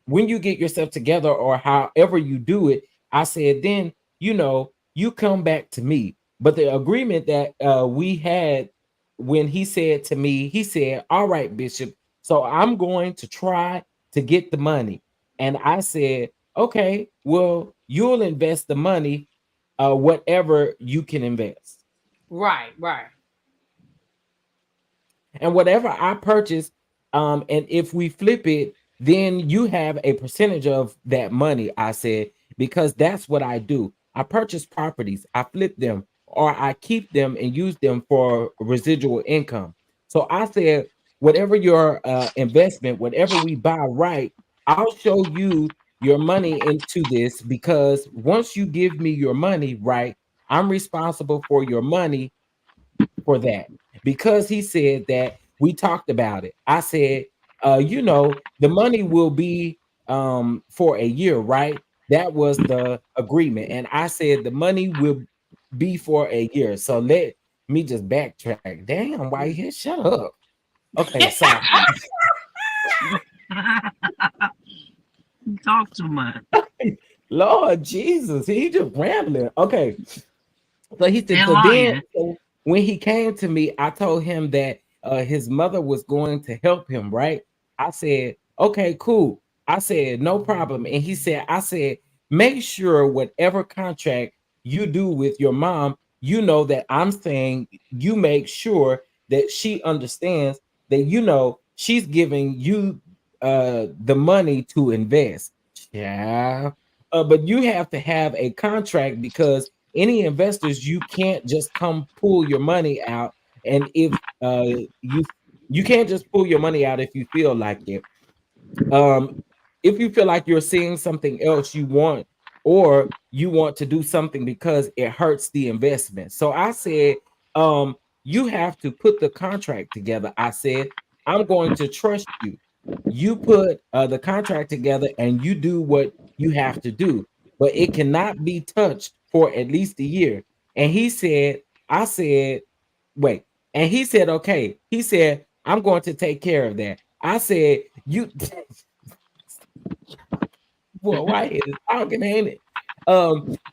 when you get yourself together or however you do it, I said, then you come back to me. But the agreement that we had when he said to me, he said, all right, Bishop, so I'm going to try to get the money. And I said, okay, well, you'll invest the money, whatever you can invest. Right, right. And whatever I purchase, and if we flip it, then you have a percentage of that money. I said, because that's what I do. I purchase properties, I flip them, or I keep them and use them for residual income. So I said, whatever your investment, whatever we buy, right, I'll show you your money into this, because once you give me your money, right, I'm responsible for your money for that, because he said that we talked about it. I said, the money will be for a year, right? That was the agreement. And I said the money will be for a year. So let me just backtrack. Damn, why you shut up? Okay, so Talk too much. Lord Jesus, he just rambling. Okay, so he said, And so then lying. so when he came to me, I told him that his mother was going to help him, right? I said, okay, cool. I said, no problem. And he said, I said, make sure whatever contract you do with your mom, you know that I'm saying you make sure that she understands that she's giving you the money to invest. Yeah. But you have to have a contract, because any investors, you can't just come pull your money out. And if you can't just pull your money out if you feel like it. um if you feel like you're seeing something else you want, or you want to do something because it hurts the investment. So I said, you have to put the contract together. I said, I'm going to trust you. You put the contract together and you do what you have to do, but it cannot be touched for at least a year. And he said, I said, wait. And he said, okay. He said, I'm going to take care of that. I said, you boy, Whitehead is talking, ain't it?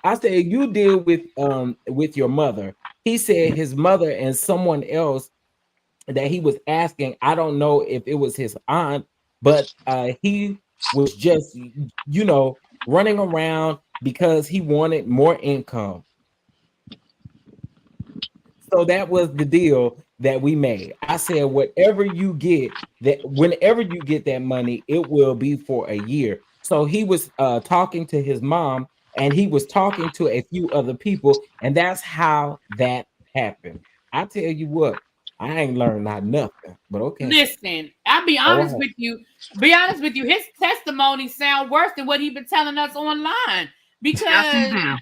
I said, you deal with your mother. He said his mother and someone else that he was asking, I don't know if it was his aunt, but he was just running around because he wanted more income. So that was the deal that we made. I said, whatever you get, that whenever you get that money, it will be for a year. So he was talking to his mom, and he was talking to a few other people, and that's how that happened. I tell you what, I ain't learned not nothing, but okay. Listen, I'll be All honest right. with you. Be honest with you. His testimony sound worse than what he been telling us online, Yes,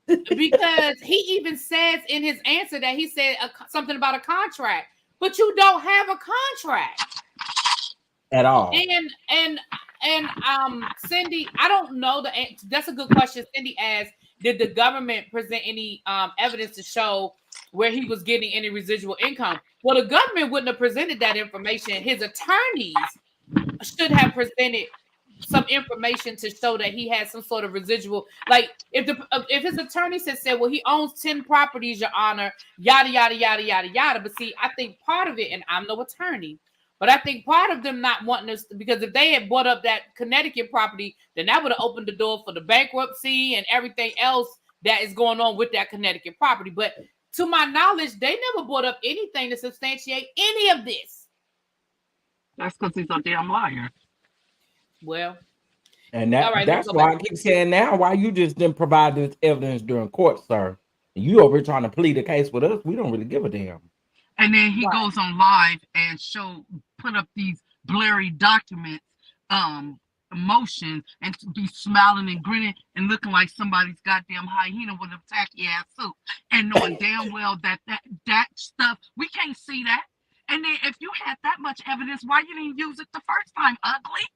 he because do. he even says in his answer that he said something about a contract, but you don't have a contract. At all. And Cindy, I don't know that's a good question. Cindy asked, did the government present any evidence to show where he was getting any residual income? Well, the government wouldn't have presented that information. His attorneys should have presented some information to show that he had some sort of residual. Like if his attorneys had said, well, he owns 10 properties, Your Honor, yada yada yada yada yada. But see, I think part of it, and I'm no attorney, but I think part of them not wanting us, because if they had bought up that Connecticut property, then that would have opened the door for the bankruptcy and everything else that is going on with that Connecticut property. But to my knowledge, they never brought up anything to substantiate any of this. That's because he's a damn liar. Well, And all right, let me that's go why back. I keep saying now, why you just didn't provide this evidence during court, sir. And you over here trying to plead the case with us. We don't really give a damn. And then he Right. goes on live and put up these blurry documents, emotions, and to be smiling and grinning and looking like somebody's goddamn hyena with a tacky ass suit, and knowing damn well that stuff we can't see that. And then if you had that much evidence, why you didn't use it the first time, ugly?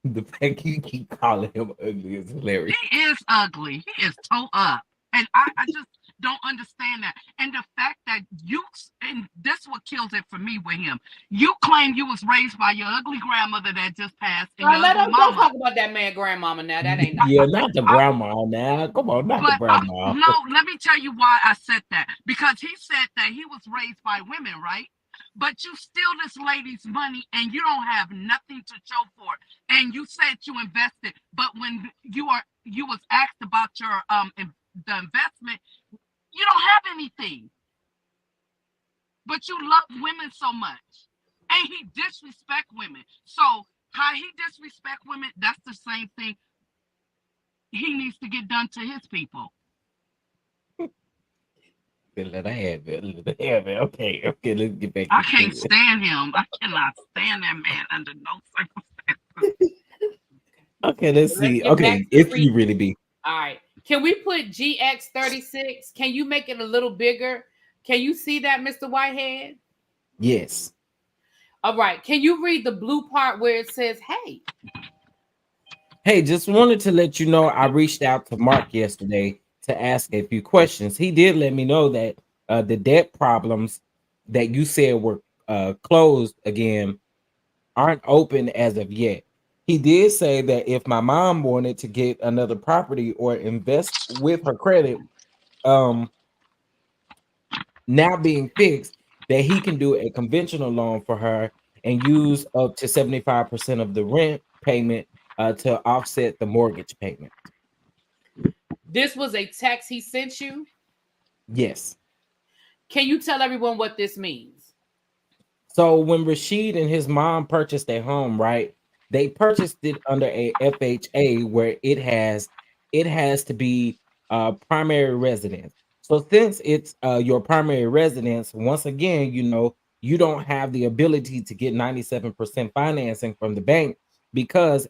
The fact you keep calling him ugly is hilarious. He is ugly. He is toe up. And I just don't understand that. And the fact that and this what kills it for me with him. You claim you was raised by your ugly grandmother that just passed and your ugly Don't mama. talk about that man grandmama now. That ain't Yeah, not the grandma now. Come on, not the But grandma. no, let me tell you why I said that. Because he said that he was raised by women, right? But you steal this lady's money and you don't have nothing to show for it. And you said you invested, but when you was asked about your the investment, you don't have anything. But you love women so much. And he disrespect women. So how he disrespect women, that's the same thing he needs to get done to his people. Let her have it. Let her have it. Okay, okay, let's get back I to can't it. stand him. I cannot stand that man under no circumstances. Okay, let's Let's see. get back Okay, to if the you really be. All right. Can we put GX36? Can you make it a little bigger? Can you see that, Mr. Whitehead? Yes. All right. Can you read the blue part where it says, hey? Hey, just wanted to let you know I reached out to Mark yesterday to ask a few questions. He did let me know that the debt problems that you said were closed again aren't open as of yet. He did say that if my mom wanted to get another property or invest with her credit, um, now being fixed, that he can do a conventional loan for her and use up to 75% of the rent payment to offset the mortgage payment. This was a text he sent you. Yes. Can you tell everyone what this means? So when Rashid and his mom purchased a home, right? They purchased it under a FHA where it has to be primary residence. So since it's your primary residence, once again, you don't have the ability to get 97% financing from the bank because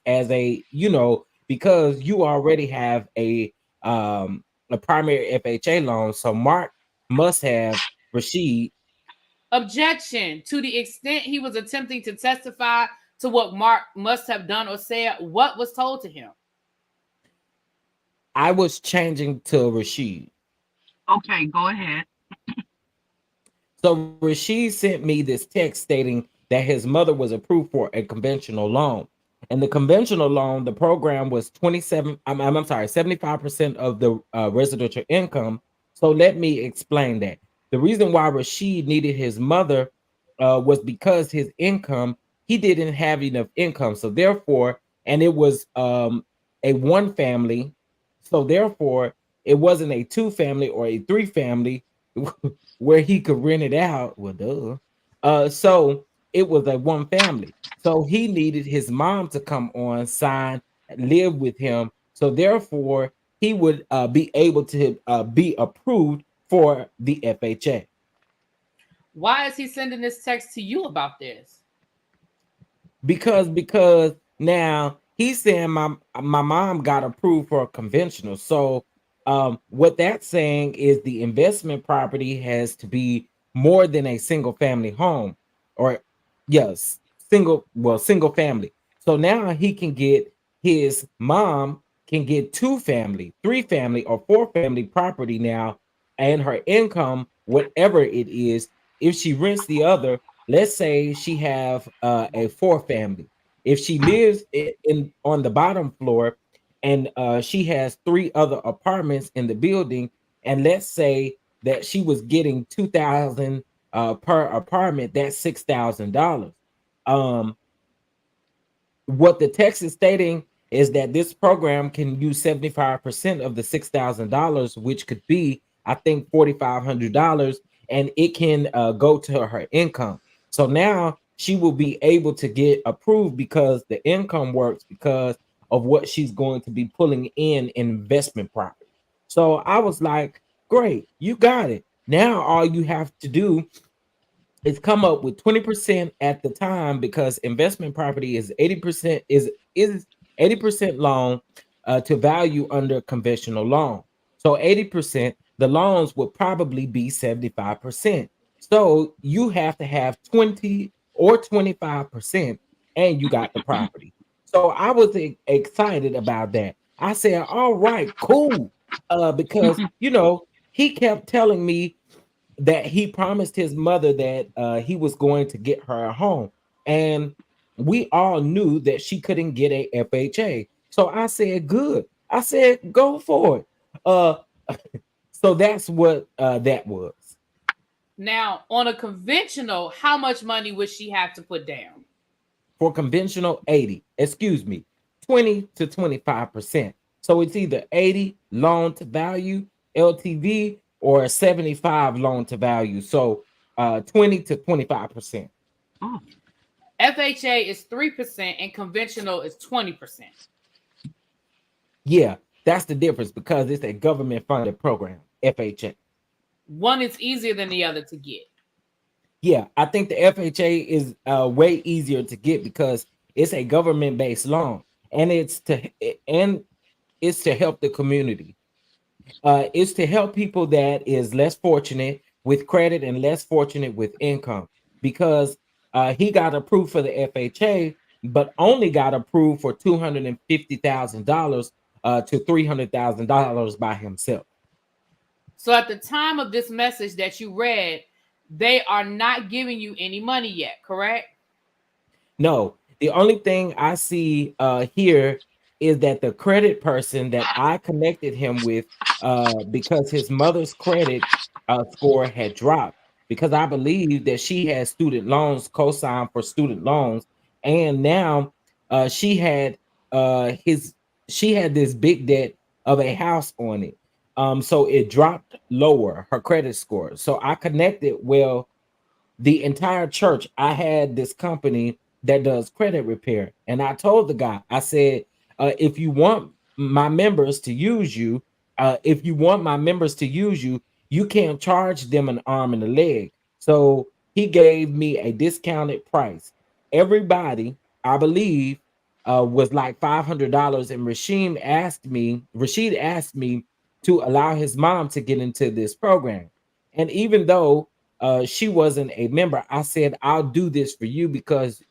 because you already have a primary FHA loan. So Mark must have Rashid. Objection. To the extent he was attempting to testify to what Mark must have done or said, what was told to him? I was changing to Rashid. Okay, go ahead. So Rashid sent me this text stating that his mother was approved for a conventional loan. And the conventional loan, the program was 27, I'm sorry, 75% of the residential income. So let me explain that. The reason why Rashid needed his mother was because his income, he didn't have enough income. So therefore, and it was a one family. So therefore, it wasn't a two family or a three family where he could rent it out. Well, duh. So it was a one family. So he needed his mom to come on, sign, live with him. So therefore, he would be able to be approved for the FHA. Why is he sending this text to you about this? Because now he's saying my mom got approved for a conventional. So what that's saying is the investment property has to be more than a single family home, or yes, single family. So now he can get, his mom can get two family, three family, or four family property now, and her income, whatever it is, if she rents the other, let's say she have a four family. If she lives in on the bottom floor, and she has three other apartments in the building, and let's say that she was getting 2,000 per apartment, that's $6,000. um what the text is stating is that this program can use 75% of the $6,000, which could be, I think, $4,500, and it can go to her income. So now she will be able to get approved because the income works because of what she's going to be pulling in investment property. So I was like, great, you got it. Now all you have to do is come up with 20% at the time, because investment property is 80% is 80% loan to value under conventional loan. So 80%, the loans would probably be 75%. So you have to have 20 or 25%, and you got the property. So I was excited about that. I said, all right, cool. Because he kept telling me that he promised his mother that he was going to get her a home. And we all knew that she couldn't get a FHA. So I said, good. I said, go for it. Uh so that's what that was. Now, on a conventional, how much money would she have to put down? For conventional 80, excuse me, 20 to 25%. So it's either 80 loan to value, LTV, or 75 loan to value. So 20 to 25%. Oh, FHA is 3% and conventional is 20%. Yeah, that's the difference because it's a government funded program, FHA. One is easier than the other to get. Yeah, I think the FHA is way easier to get because it's a government based loan, and and it's to help the community. It's to help people that is less fortunate with credit and less fortunate with income because he got approved for the FHA, but only got approved for $250,000 to $300,000 by himself. So at the time of this message that you read, they are not giving you any money yet, correct? No, the only thing I see here is that the credit person that I connected him with, because his mother's credit score had dropped, because I believe that she had student loans, co-signed for student loans, and now she had his she had this big debt of a house on it. So it dropped lower her credit score. So I connected well the entire church. I had this company that does credit repair, and I told the guy, I said, if you want my members to use you, you can't charge them an arm and a leg. So he gave me a discounted price. Everybody, I believe, was like $500, and Rashid asked me to allow his mom to get into this program. And even though she wasn't a member, I said, I'll do this for you because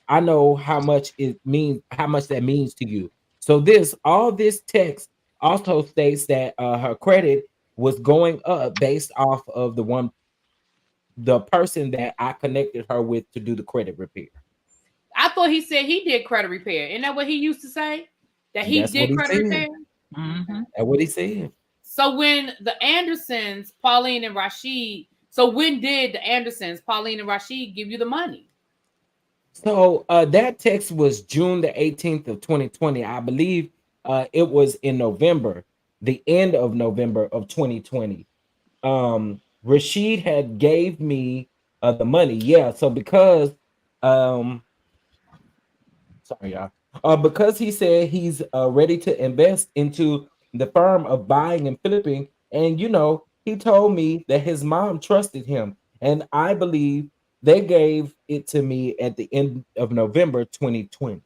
I know how much that means to you. So all this text also states that her credit was going up based off of the person that I connected her with to do the credit repair. I thought he said he did credit repair. Isn't that what he used to say? That he That's what did he credit said. repair? mm-hmm. That's what he said. So when the Andersons, Pauline and Rashid, so when did the Andersons, Pauline and Rashid give you the money? So that text was June the 18th of 2020. I believe it was in November, the end of November of 2020. Rashid had gave me the money. Yeah, so because um sorry y'all. Because he said he's ready to invest into the firm of buying and flipping, and he told me that his mom trusted him, and I believe they gave it to me at the end of November 2020.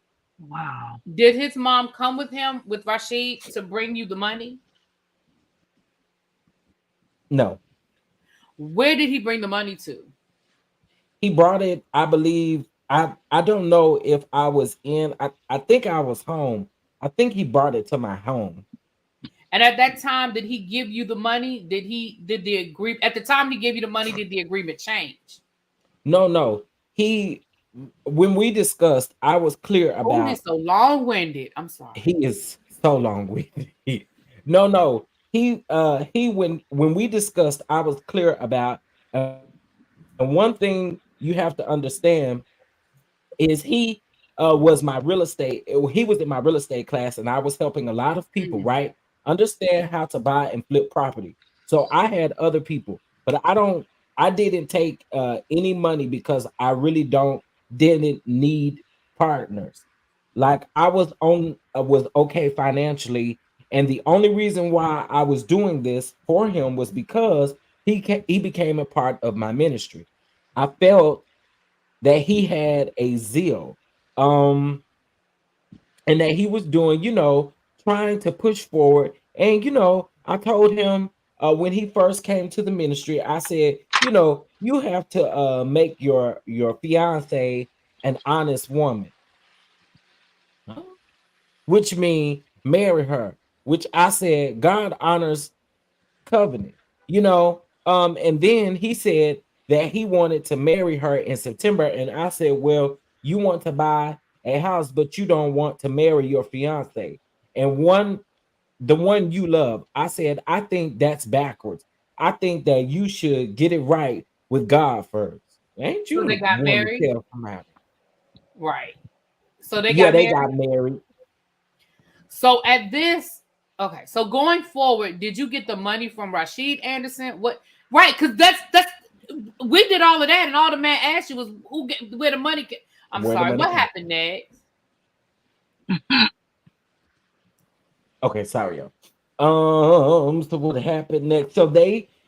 Wow. Did his mom come with him, with Rashid, to bring you the money? No, Where did he bring the money to? he brought it. I believe I don't know if I was in. I think I was home. I think he brought it to my home. And at that time, did he give you the money? Did the agree at the time he gave you the money, did the agreement change? No. He When we discussed, I was clear Oh, about. he's so long-winded. I'm sorry. He is so long winded. No. He when we discussed, I was clear about and one thing you have to understand is was my real estate. He was in my real estate class, and I was helping a lot of people, Mhm. right? Understand how to buy and flip property. So I had other people, but I didn't take any money because I really didn't need partners. Like I was okay financially, and the only reason why I was doing this for him was because he became a part of my ministry. I felt that he had a zeal, um, and that he was doing, trying to push forward. And I told him when he first came to the ministry, I said, you have to make your fiance an honest woman. which means marry her, which I said God honors covenant, you know. And then he said that he wanted to marry her in September, and I said, well, you want to buy a house, but you don't want to marry your fiance and the one you love. I said, I think that's backwards. I think that you should get it right with God first. Ain't So you the they got one to married, tell somebody? right? So they Yeah, got they married. got married. So at this, okay. So going forward, did you get the money from Rashid Anderson? What? Right? Because that's we did all of that, and all the man asked you was where the money. I'm Where the sorry. money What came. happened next? Okay, sorry, y'all. So what happened next? So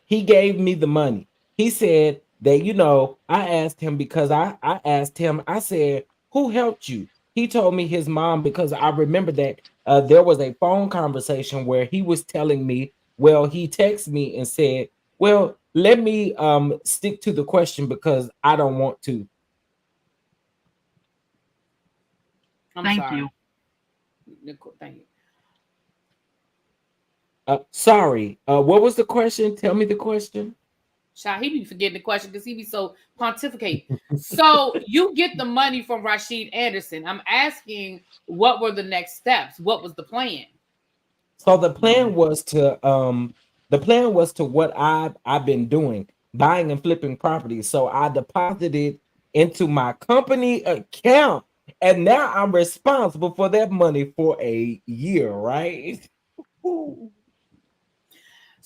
he gave me the money. He said that, you know, I asked him because I asked him, I said, who helped you? He told me his mom, because I remember that there was a phone conversation where he was telling me, well, he texted me and said, well, let me stick to the question because I don't want to. I'm Thank sorry. you. Thank you. Sorry. What was the question? Tell me the question. Child, he be forgetting the question because he be so pontificate. So you get the money from Rashid Anderson. I'm asking, what were the next steps? What was the plan? So the plan was to what I've been doing, buying and flipping properties. So I deposited into my company account, and now I'm responsible for that money for a year, right? Ooh.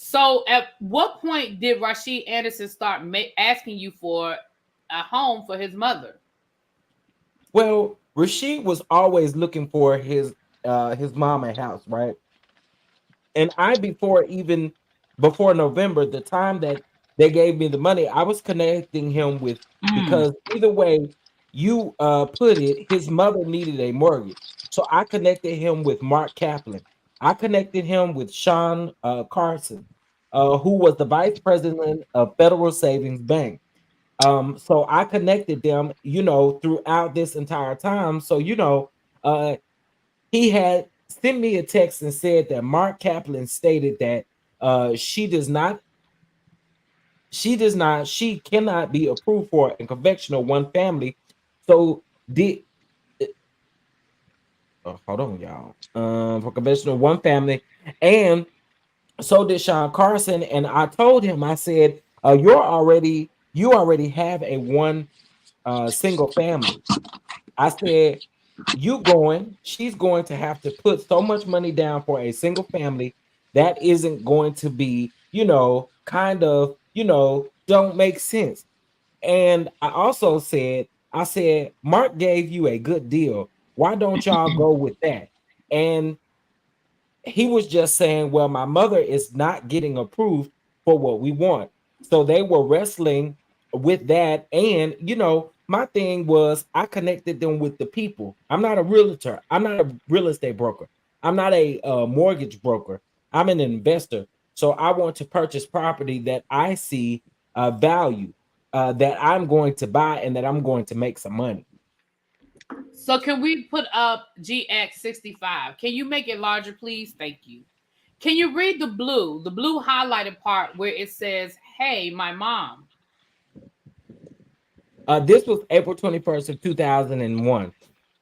So at what point did Rashid Anderson start asking you for a home for his mother? Well, Rashid was always looking for his mom a house, right? And I before November, the time that they gave me the money, I was connecting him with, Mm. because either way you put it, his mother needed a mortgage. So I connected him with Mark Kaplan. I connected him with Sean Carson, who was the vice president of Federal Savings Bank. So I connected them, you know, throughout this entire time. So, you know, uh, he had sent me a text and said that Mark Kaplan stated that she cannot be approved for a conventional one family. So did hold on, y'all. For conventional one family, and so did Sean Carson. And I told him, I said, you already have a one single family. I said, she's going to have to put so much money down for a single family that isn't going to be, you know, kind of, you know, don't make sense. And I also said, I said, Mark gave you a good deal. Why don't y'all go with that? And he was just saying, well, my mother is not getting approved for what we want. So they were wrestling with that. And, you know, my thing was I connected them with the people. I'm not a realtor. I'm not a real estate broker. I'm not a mortgage broker. I'm an investor. So I want to purchase property that I see value, that I'm going to buy and that I'm going to make some money. So can we put up GX65? Can you make it larger, please? Thank you. Can you read the blue highlighted part where it says, "Hey, my mom"? This was April 21st of 2001.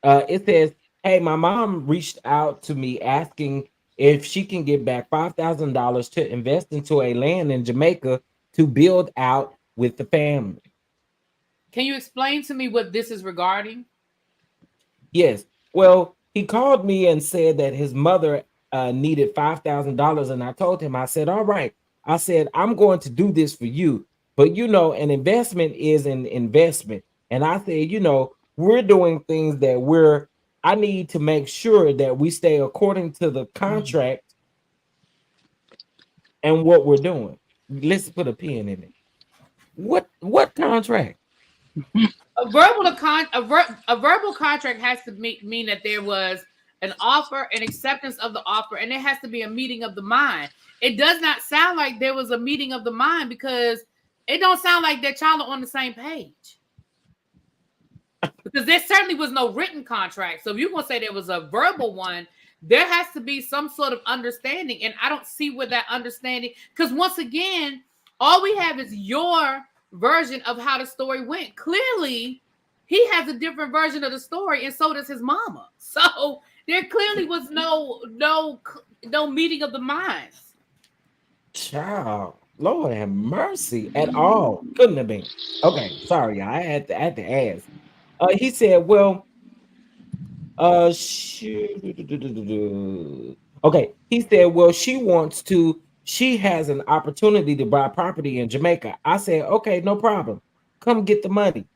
It says, hey, my mom reached out to me asking if she can get back $5,000 to invest into a land in Jamaica to build out with the family. Can you explain to me what this is regarding? Yes. Well, he called me and said that his mother needed $5,000. And I told him, I said, all right. I said, I'm going to do this for you. But, you know, an investment is an investment. And I said, you know, we're doing things that I need to make sure that we stay according to the contract and what we're doing. Let's put a pin in it. What contract? A verbal contract has to mean that there was an offer, an acceptance of the offer, and it has to be a meeting of the mind. It does not sound like there was a meeting of the mind because it don't sound like that y'all are on the same page. because there certainly was no written contract. So if you're gonna say there was a verbal one, there has to be some sort of understanding, and I don't see where that understanding. Because once again, all we have is your version of how the story went. Clearly, he has a different version of the story, and so does his mama. So there clearly was no meeting of the minds. Child, Lord have mercy at all. Couldn't have been. Okay, sorry, I had to ask. He said, well, okay. He said, well, she has an opportunity to buy property in Jamaica. I said, okay, no problem. Come get the money.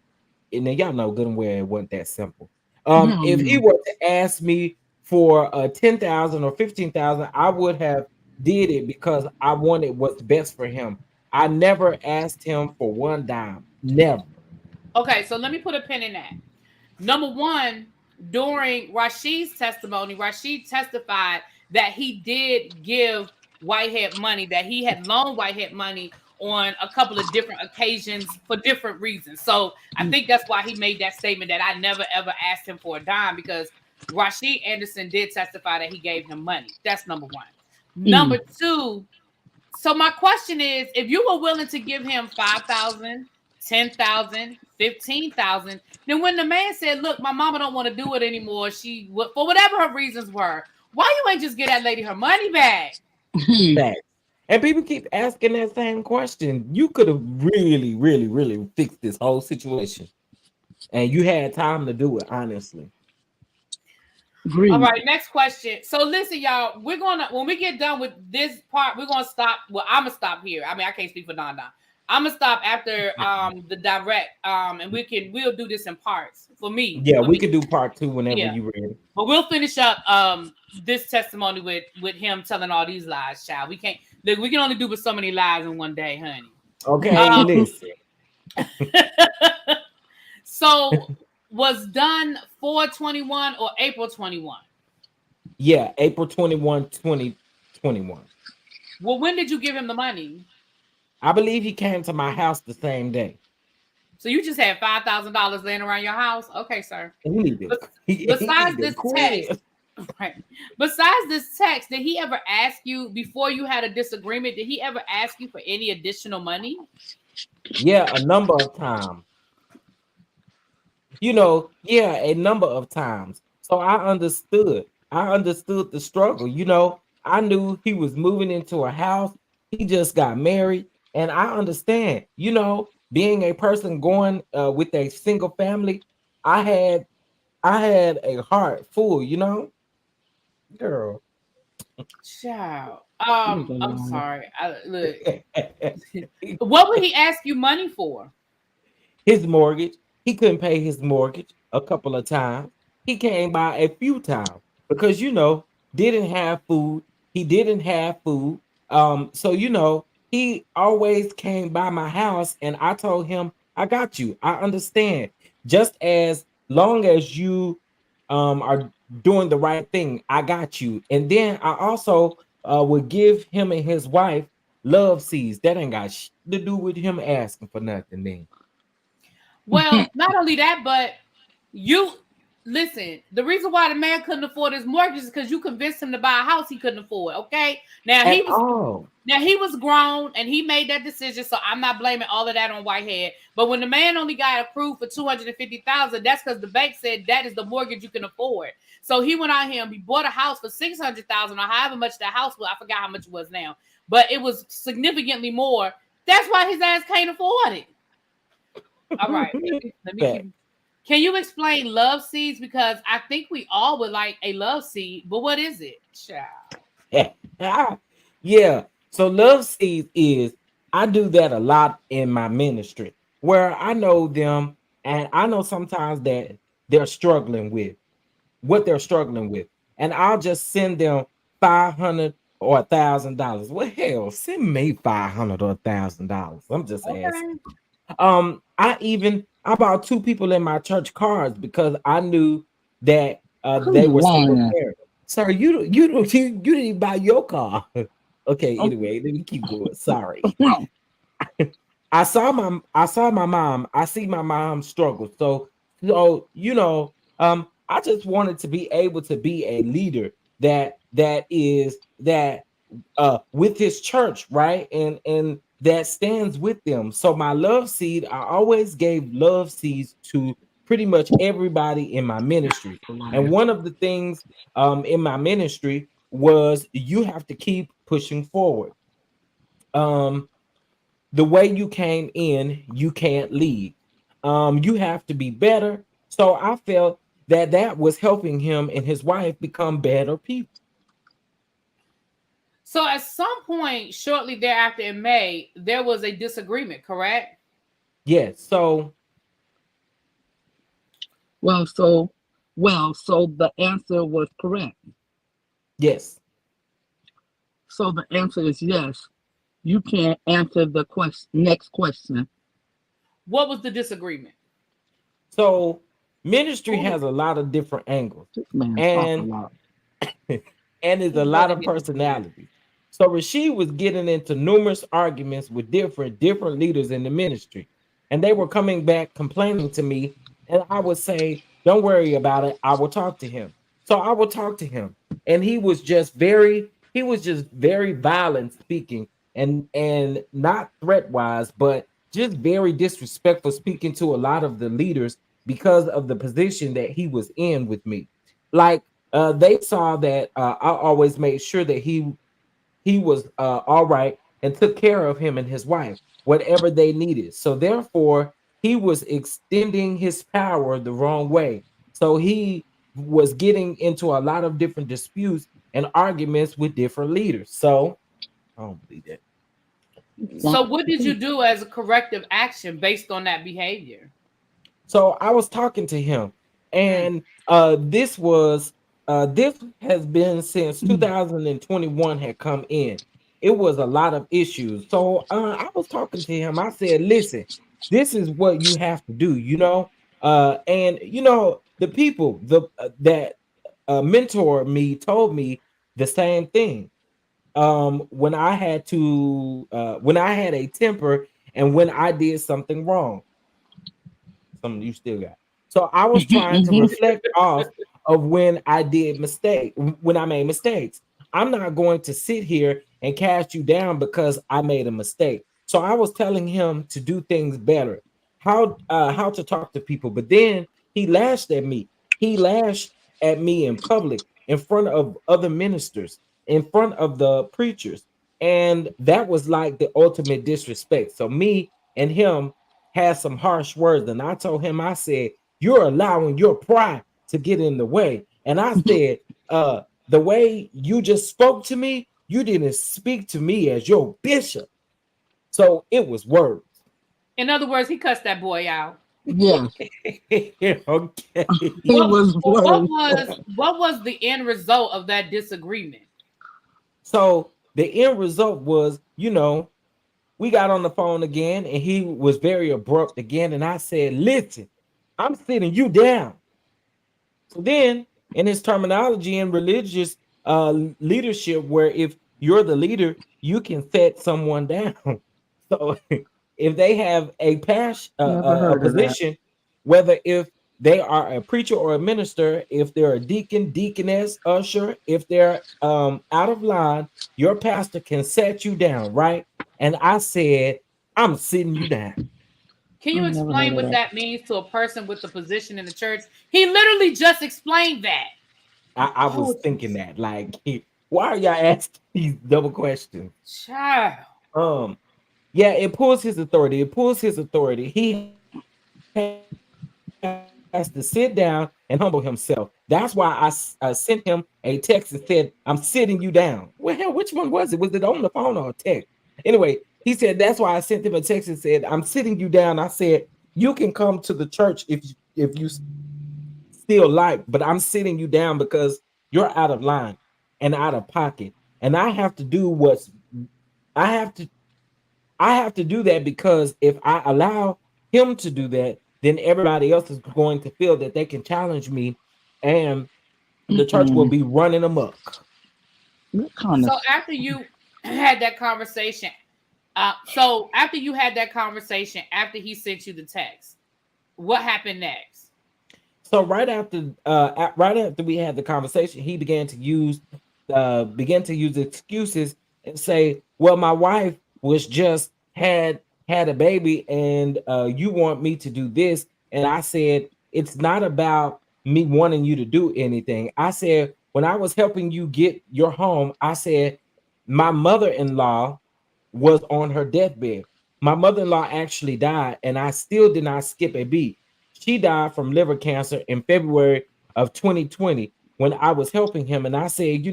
And then y'all know good and well it wasn't that simple. If he were to ask me for 10,000 or 15,000, I would have did it because I wanted what's best for him. I never asked him for one dime. Never. Okay, so let me put a pin in that. Number one, during Rashid's testimony, Rashid testified that he did give Whitehead money, that he had loaned Whitehead money on a couple of different occasions for different reasons. So I think that's why he made that statement that I never ever asked him for a dime, because Rashid Anderson did testify that he gave him money. That's number one. Number two, so my question is, if you were willing to give him 5,000, 10,000, 15,000, then when the man said, look, my mama don't want to do it anymore, she for whatever her reasons were, why you ain't just get that lady her money back? Back. And people keep asking that same question. You could have really, really, really fixed this whole situation. And you had time to do it, honestly. All right, next question. So listen, y'all, we're gonna, when we get done with this part, we're gonna stop. Well, I'm gonna stop here. I mean, I can't speak for Don. I'm gonna stop after the direct. And we'll do this in parts for me. Yeah, we could do part 2 whenever you're ready. But we'll finish up this testimony with him telling all these lies, child. We can't look, we can only do with so many lies in one day, honey. Okay, listen. So was done 4/21 or April 21? Yeah, April 21, 2021. Well, when did you give him the money? I believe he came to my house the same day. So you just had $5,000 laying around your house? Okay, sir. Besides this text, right? Besides this text, did he ever ask you before you had a disagreement? Did he ever ask you for any additional money? Yeah, a number of times. A number of times. So I understood the struggle. I knew he was moving into a house. He just got married. And I understand, being a person going with a single family, I had a heart full, girl. Child. I'm sorry. Look. What would he ask you money for? His mortgage. He couldn't pay his mortgage a couple of times. He came by a few times because didn't have food. He didn't have food. So he always came by my house, and I told him, I got you. I understand. Just as long as you are doing the right thing, I got you. And then I also would give him and his wife love seeds. That ain't got to do with him asking for nothing then. Well, not only that, but you listen, the reason why the man couldn't afford his mortgage is because you convinced him to buy a house he couldn't afford. Okay. Now he was grown and he made that decision. So I'm not blaming all of that on Whitehead. But when the man only got approved for $250,000, that's because the bank said that is the mortgage you can afford. So he went out here and he bought a house for $600,000 or however much that house was. I forgot how much it was now, but it was significantly more. That's why his ass can't afford it. All right. Let me can you explain love seeds? Because I think we all would like a love seed, but what is it? Child. Yeah. So love seeds is, I do that a lot in my ministry where I know them and I know sometimes that they're struggling with what they're struggling with. And I'll just send them $500 or $1,000. Well, hell, send me $500 or $1,000. I'm just asking. I bought 2 people in my church cards because I knew that they were single parents. Sir, you didn't buy your car. Okay, anyway, let me keep going. Sorry. I saw my mom. I see my mom struggle. So So, I just wanted to be able to be a leader that with his church, right? And that stands with them. So my love seed, I always gave love seeds to pretty much everybody in my ministry. And one of the things in my ministry was you have to keep pushing forward. Um the way you came in, you can't leave. You have to be better. So I felt that that was helping him and his wife become better people. So at some point, shortly thereafter in May, there was a disagreement, correct? Yes. So Well, so so the answer was correct. yes. So the answer is yes. You can't answer the next question. What was the disagreement? So ministry Oh, has a lot of different angles, this man talk a and lot. and is a Let's go lot ahead of and get this in. personalities. So Rashid was getting into numerous arguments with different leaders in the ministry, and they were coming back complaining to me, and I would say, "Don't worry about it. I will talk to him." So I would talk to him, and he was just very violent speaking, and not threat wise, but just very disrespectful speaking to a lot of the leaders because of the position that he was in with me. Like they saw that I always made sure that he was all right and took care of him and his wife, whatever they needed. So therefore, he was extending his power the wrong way. So he was getting into a lot of different disputes and arguments with different leaders. So I don't believe that. So what did you do as a corrective action based on that behavior? So I was talking to him, Mm. and this has been since 2021 had come in. It was a lot of issues. So I was talking to him. I said, "Listen, this is what you have to do, and the people that mentor me told me the same thing. When I had a temper and when I did something wrong, something you still got. So I was trying to reflect off of when I made mistakes. I'm not going to sit here and cast you down because I made a mistake. So I was telling him to do things better, how to talk to people. But then he lashed at me. He lashed at me in public, in front of other ministers, in front of the preachers. And that was like the ultimate disrespect. So me and him had some harsh words, and I told him, I said, "You're allowing your pride to get in the way." And I said, the way you just spoke to me, you didn't speak to me as your bishop. So it was words. In other words, he cussed that boy out. Yes, Okay. he What was what worried. was the end result of that disagreement? So the end result was, we got on the phone again, and he was very abrupt again. And I said, "Listen, I'm sitting you down." So then, in his terminology in religious leadership, where if you're the leader, you can set someone down. So if they have Never a heard of that. position, whether if they are a preacher or a minister, if they're a deacon, deaconess, usher, if they're out of line, your pastor can set you down, right? And I said, "I'm sitting you down." Can I you never heard explain of what that. that means to a person with the position in the church? He literally just explained that. I was Oh, thinking that, like, why are y'all asking these double questions? child. Um, yeah, it pulls his authority. It pulls his authority. He has to sit down and humble himself. That's why I sent him a text and said, "I'm sitting you down." Well, hell, which one was it? Was it on the phone or a text? Anyway, he said, "That's why I sent him a text and said, I'm sitting you down." I said, "You can come to the church if you still like, but I'm sitting you down because you're out of line and out of pocket, and I have to do what's I have to I have to do that, because if I allow him to do that, then everybody else is going to feel that they can challenge me, and the church will Mm-mm. be running amok." What kind of So after you had that conversation, after you had that conversation, after he sent you the text, what happened next? So right after we had the conversation, he began to use excuses and say, "Well, my wife was just had a baby, and you want me to do this." And I said, "It's not about me wanting you to do anything." I said, "When I was helping you get your home, I said my mother-in-law was on her deathbed. My mother-in-law actually died, and I still did not skip a beat. She died from liver cancer in February of 2020 when I was helping him. And I said,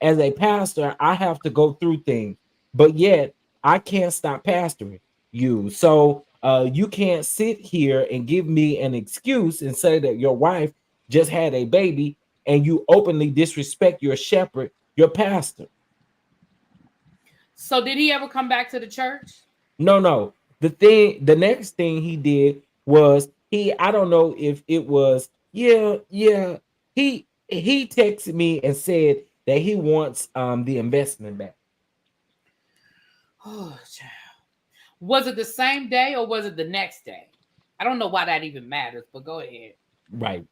as a pastor, I have to go through things, but yet I can't stop pastoring you. So you can't sit here and give me an excuse and say that your wife just had a baby and you openly disrespect your shepherd, your pastor." So did he ever come back to the church? No, no. The next thing he did was I don't know if it was, yeah, yeah. He texted me and said that he wants the investment back. Oh, child. Was it the same day or was it the next day? I don't know why that even matters, but go ahead. Right.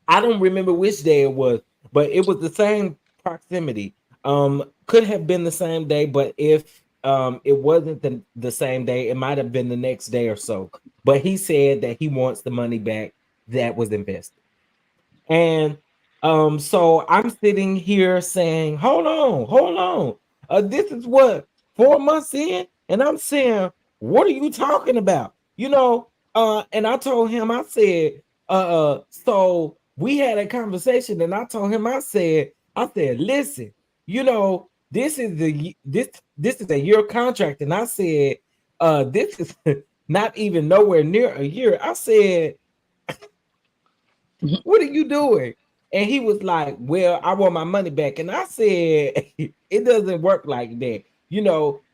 I don't remember which day it was, but it was the same proximity. Could have been the same day, but if it wasn't the same day, it might have been the next day or so. But he said that he wants the money back that was invested. And so I'm sitting here saying, hold on. This is what, 4 months in, and I'm saying, what are you talking about? And I told him, I said, so we had a conversation, and I told him, I said, listen, this is a year contract, and I said, this is not even nowhere near a year. I said, what are you doing? And he was like, well, I want my money back. And I said, it doesn't work like that.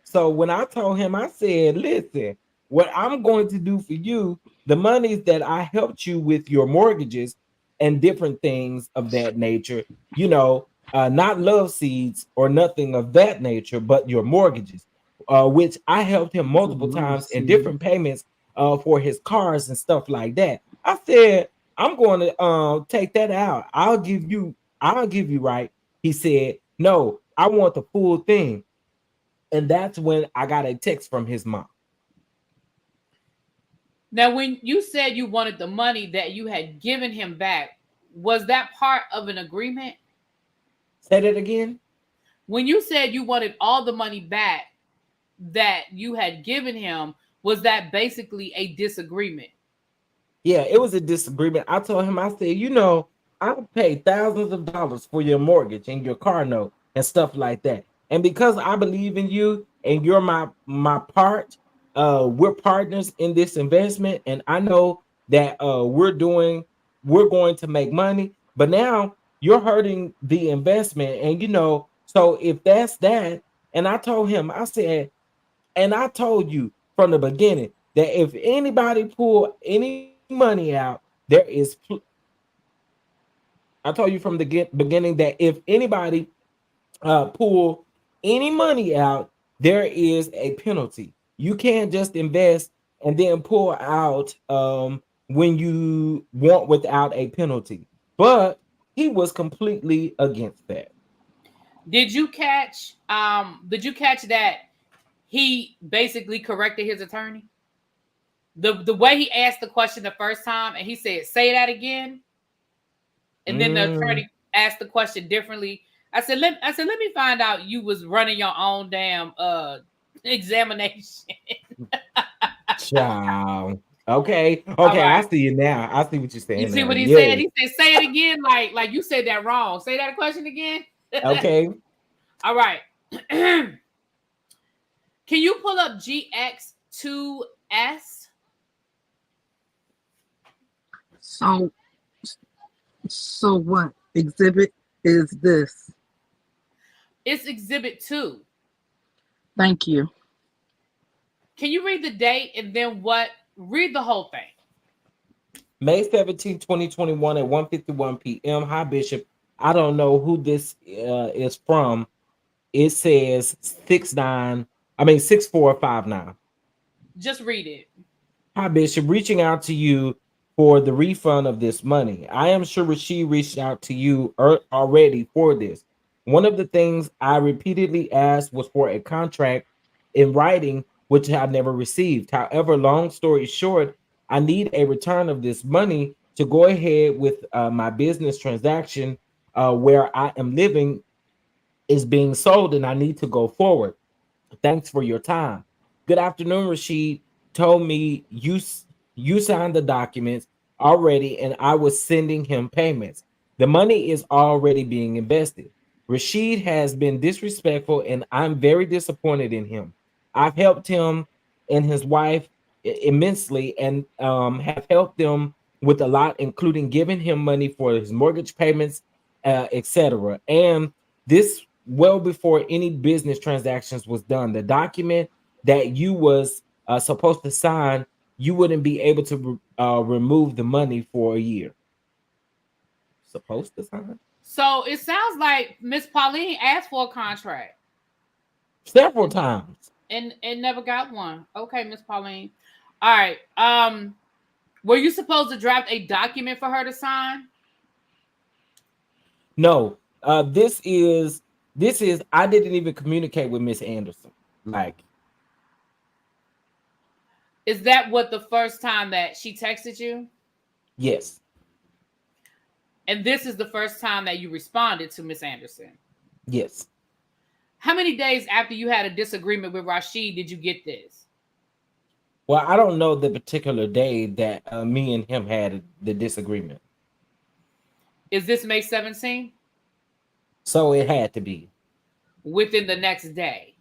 So when I told him, I said, listen, what I'm going to do for you, the monies that I helped you with your mortgages and different things of that nature, not love seeds or nothing of that nature, but your mortgages, which I helped him multiple times in different payments for his cars and stuff like that. I said, I'm going to take that out. I'll give you right. He said, no, I want the full thing. And that's when I got a text from his mom. Now, when you said you wanted the money that you had given him back, was that part of an agreement? Say that again. When you said you wanted all the money back that you had given him, was that basically a disagreement? Yeah, it was a disagreement. I told him, I said, I paid thousands of dollars for your mortgage and your car note and stuff like that. And because I believe in you and you're my part, we're partners in this investment. And I know that we're going to make money, but now you're hurting the investment. And so if that's that, and I told him, I said, and I told you from the beginning that if anybody pull any money out, I told you from the beginning that if anybody pull any money out, there is a penalty. You can't just invest and then pull out when you want without a penalty. But he was completely against that. Did you catch that he basically corrected his attorney? The way he asked the question the first time and he said, say that again. And then the attorney asked the question differently. Let me find out you was running your own damn examination. Child. Okay. All I right. see you now. I see what you're You saying see now. what he Yeah. said? He said, say it again, like you said that wrong. Say that question again. Okay. All right. Can you pull up GX2S? So what exhibit is this? It's exhibit 2. Thank you. Can you read the date and then read the whole thing? May 17, 2021 at 1:51 p.m. Hi, Bishop. I don't know who this is from. It says 6459. Just read it. Hi, Bishop. Reaching out to you for the refund of this money. I am sure she reached out to you already for this. One of the things I repeatedly asked was for a contract in writing, which I never received. However, long story short, I need a return of this money to go ahead with my business transaction where I am living is being sold, and I need to go forward. Thanks for your time. Good afternoon, Rashid. Told me you signed the documents already, and I was sending him payments. The money is already being invested. Rashid has been disrespectful, and I'm very disappointed in him. I've helped him and his wife immensely, and have helped them with a lot, including giving him money for his mortgage payments, etc. And this well before any business transactions was done. The document that you was supposed to sign, you wouldn't be able to remove the money for a year. Supposed to sign So it sounds like Miss Pauline asked for a contract several times. and never got one. Okay, Miss Pauline. All right. Were you supposed to draft a document for her to sign? No, this is I didn't even communicate with Miss Anderson. Like, Is that what the first time that she texted you? yes, And this is the first time that you responded to Miss Anderson. yes. How many days after you had a disagreement with Rashid did you get this? Well, I don't know the particular day that me and him had the disagreement. Is this May 17th? So it had to be. Within the next day.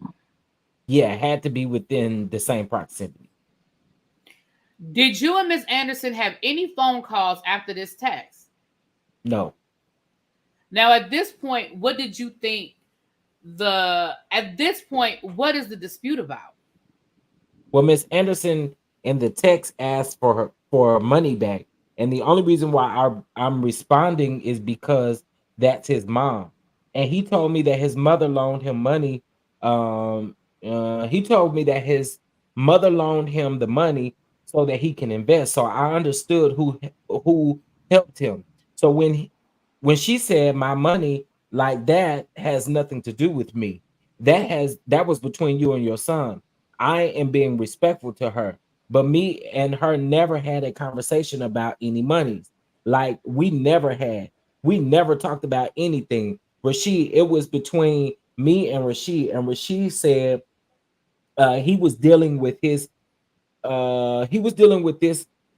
Yeah, it had to be within the same proximity. Did you and Miss Anderson have any phone calls after this text? No. Now, at this point, what did you think at this point, what is the dispute about? Well, Miss Anderson in the text asked for her money back, and the only reason why I'm responding is because that's his mom, and he told me that his mother loaned him money. He told me that his mother loaned him the money so that he can invest. So I understood who helped him. So when she said my money, like, that has nothing to do with me. That was between you and your son. I am being respectful to her, but me and her never had a conversation about any monies. Like, we never talked about anything. Rashid, it was between me and Rashid said he was dealing with this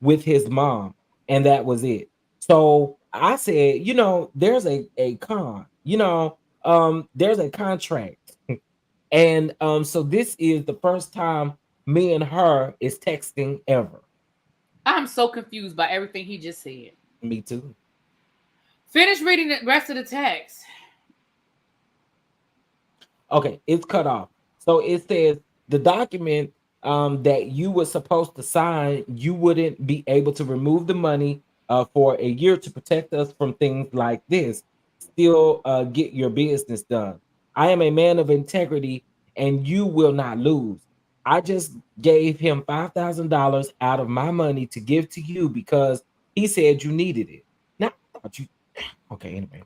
with his mom, and that was it. So I said, there's a con, there's a contract. And so this is the first time me and her is texting ever. I'm so confused by everything he just said. Me too. Finish reading the rest of the text. Okay, it's cut off. So it says the document that you were supposed to sign, you wouldn't be able to remove the money for a year to protect us from things like this. Still get your business done. I am a man of integrity, and you will not lose. I just gave him $5,000 out of my money to give to you because he said you needed it. Now, I thought you. Okay, anyway.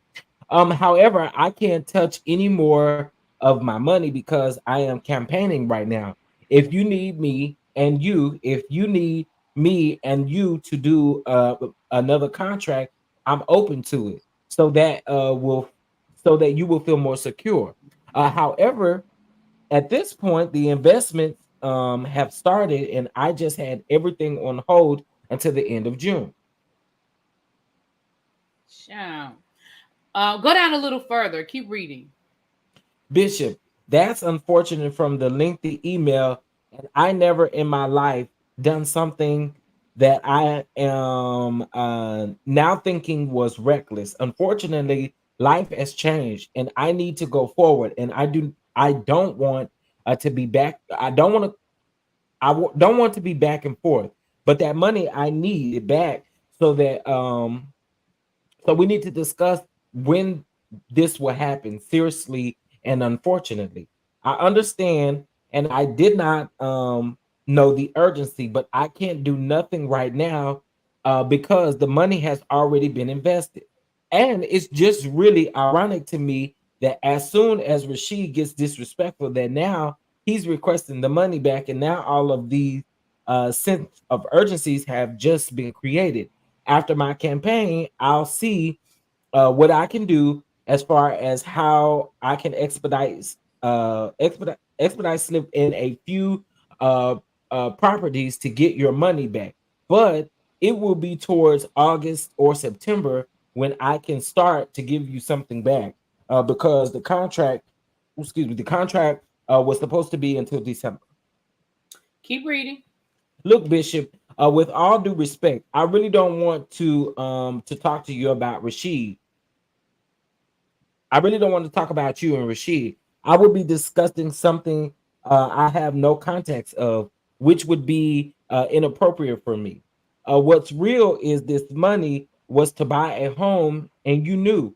However, I can't touch any more of my money because I am campaigning right now. If you need me and you to do another contract, I'm open to it so that you will feel more secure. However, at this point, the investments have started, and I just had everything on hold until the end of June. Shout. Go down a little further. Keep reading. Bishop, that's unfortunate from the lengthy email, and I never in my life done something that I am now thinking was reckless. Unfortunately, life has changed, and I need to go forward. And I don't want to be back. Don't want to be back and forth. But that money, I need it back so that so we need to discuss when this will happen seriously and unfortunately. I understand, and I did not know the urgency, but I can't do nothing right now because the money has already been invested. And it's just really ironic to me that as soon as Rashid gets disrespectful, that now he's requesting the money back, and now all of these sense of urgencies have just been created. After my campaign, I'll see what I can do as far as how I can expedite slip in a few uh, properties to get your money back. But it will be towards August or September when I can start to give you something back, because the contract was supposed to be until December. Keep reading. Look, Bishop, with all due respect, I really don't want to talk to you about Rashid. I really don't want to talk about you and Rashid. I would be discussing something I have no context of, which would be inappropriate for me. What's real is this money was to buy a home, and you knew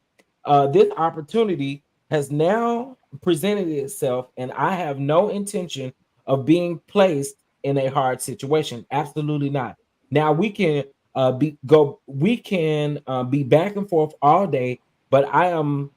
this opportunity has now presented itself, and I have no intention of being placed in a hard situation. Absolutely not. Now we can be back and forth all day, but I am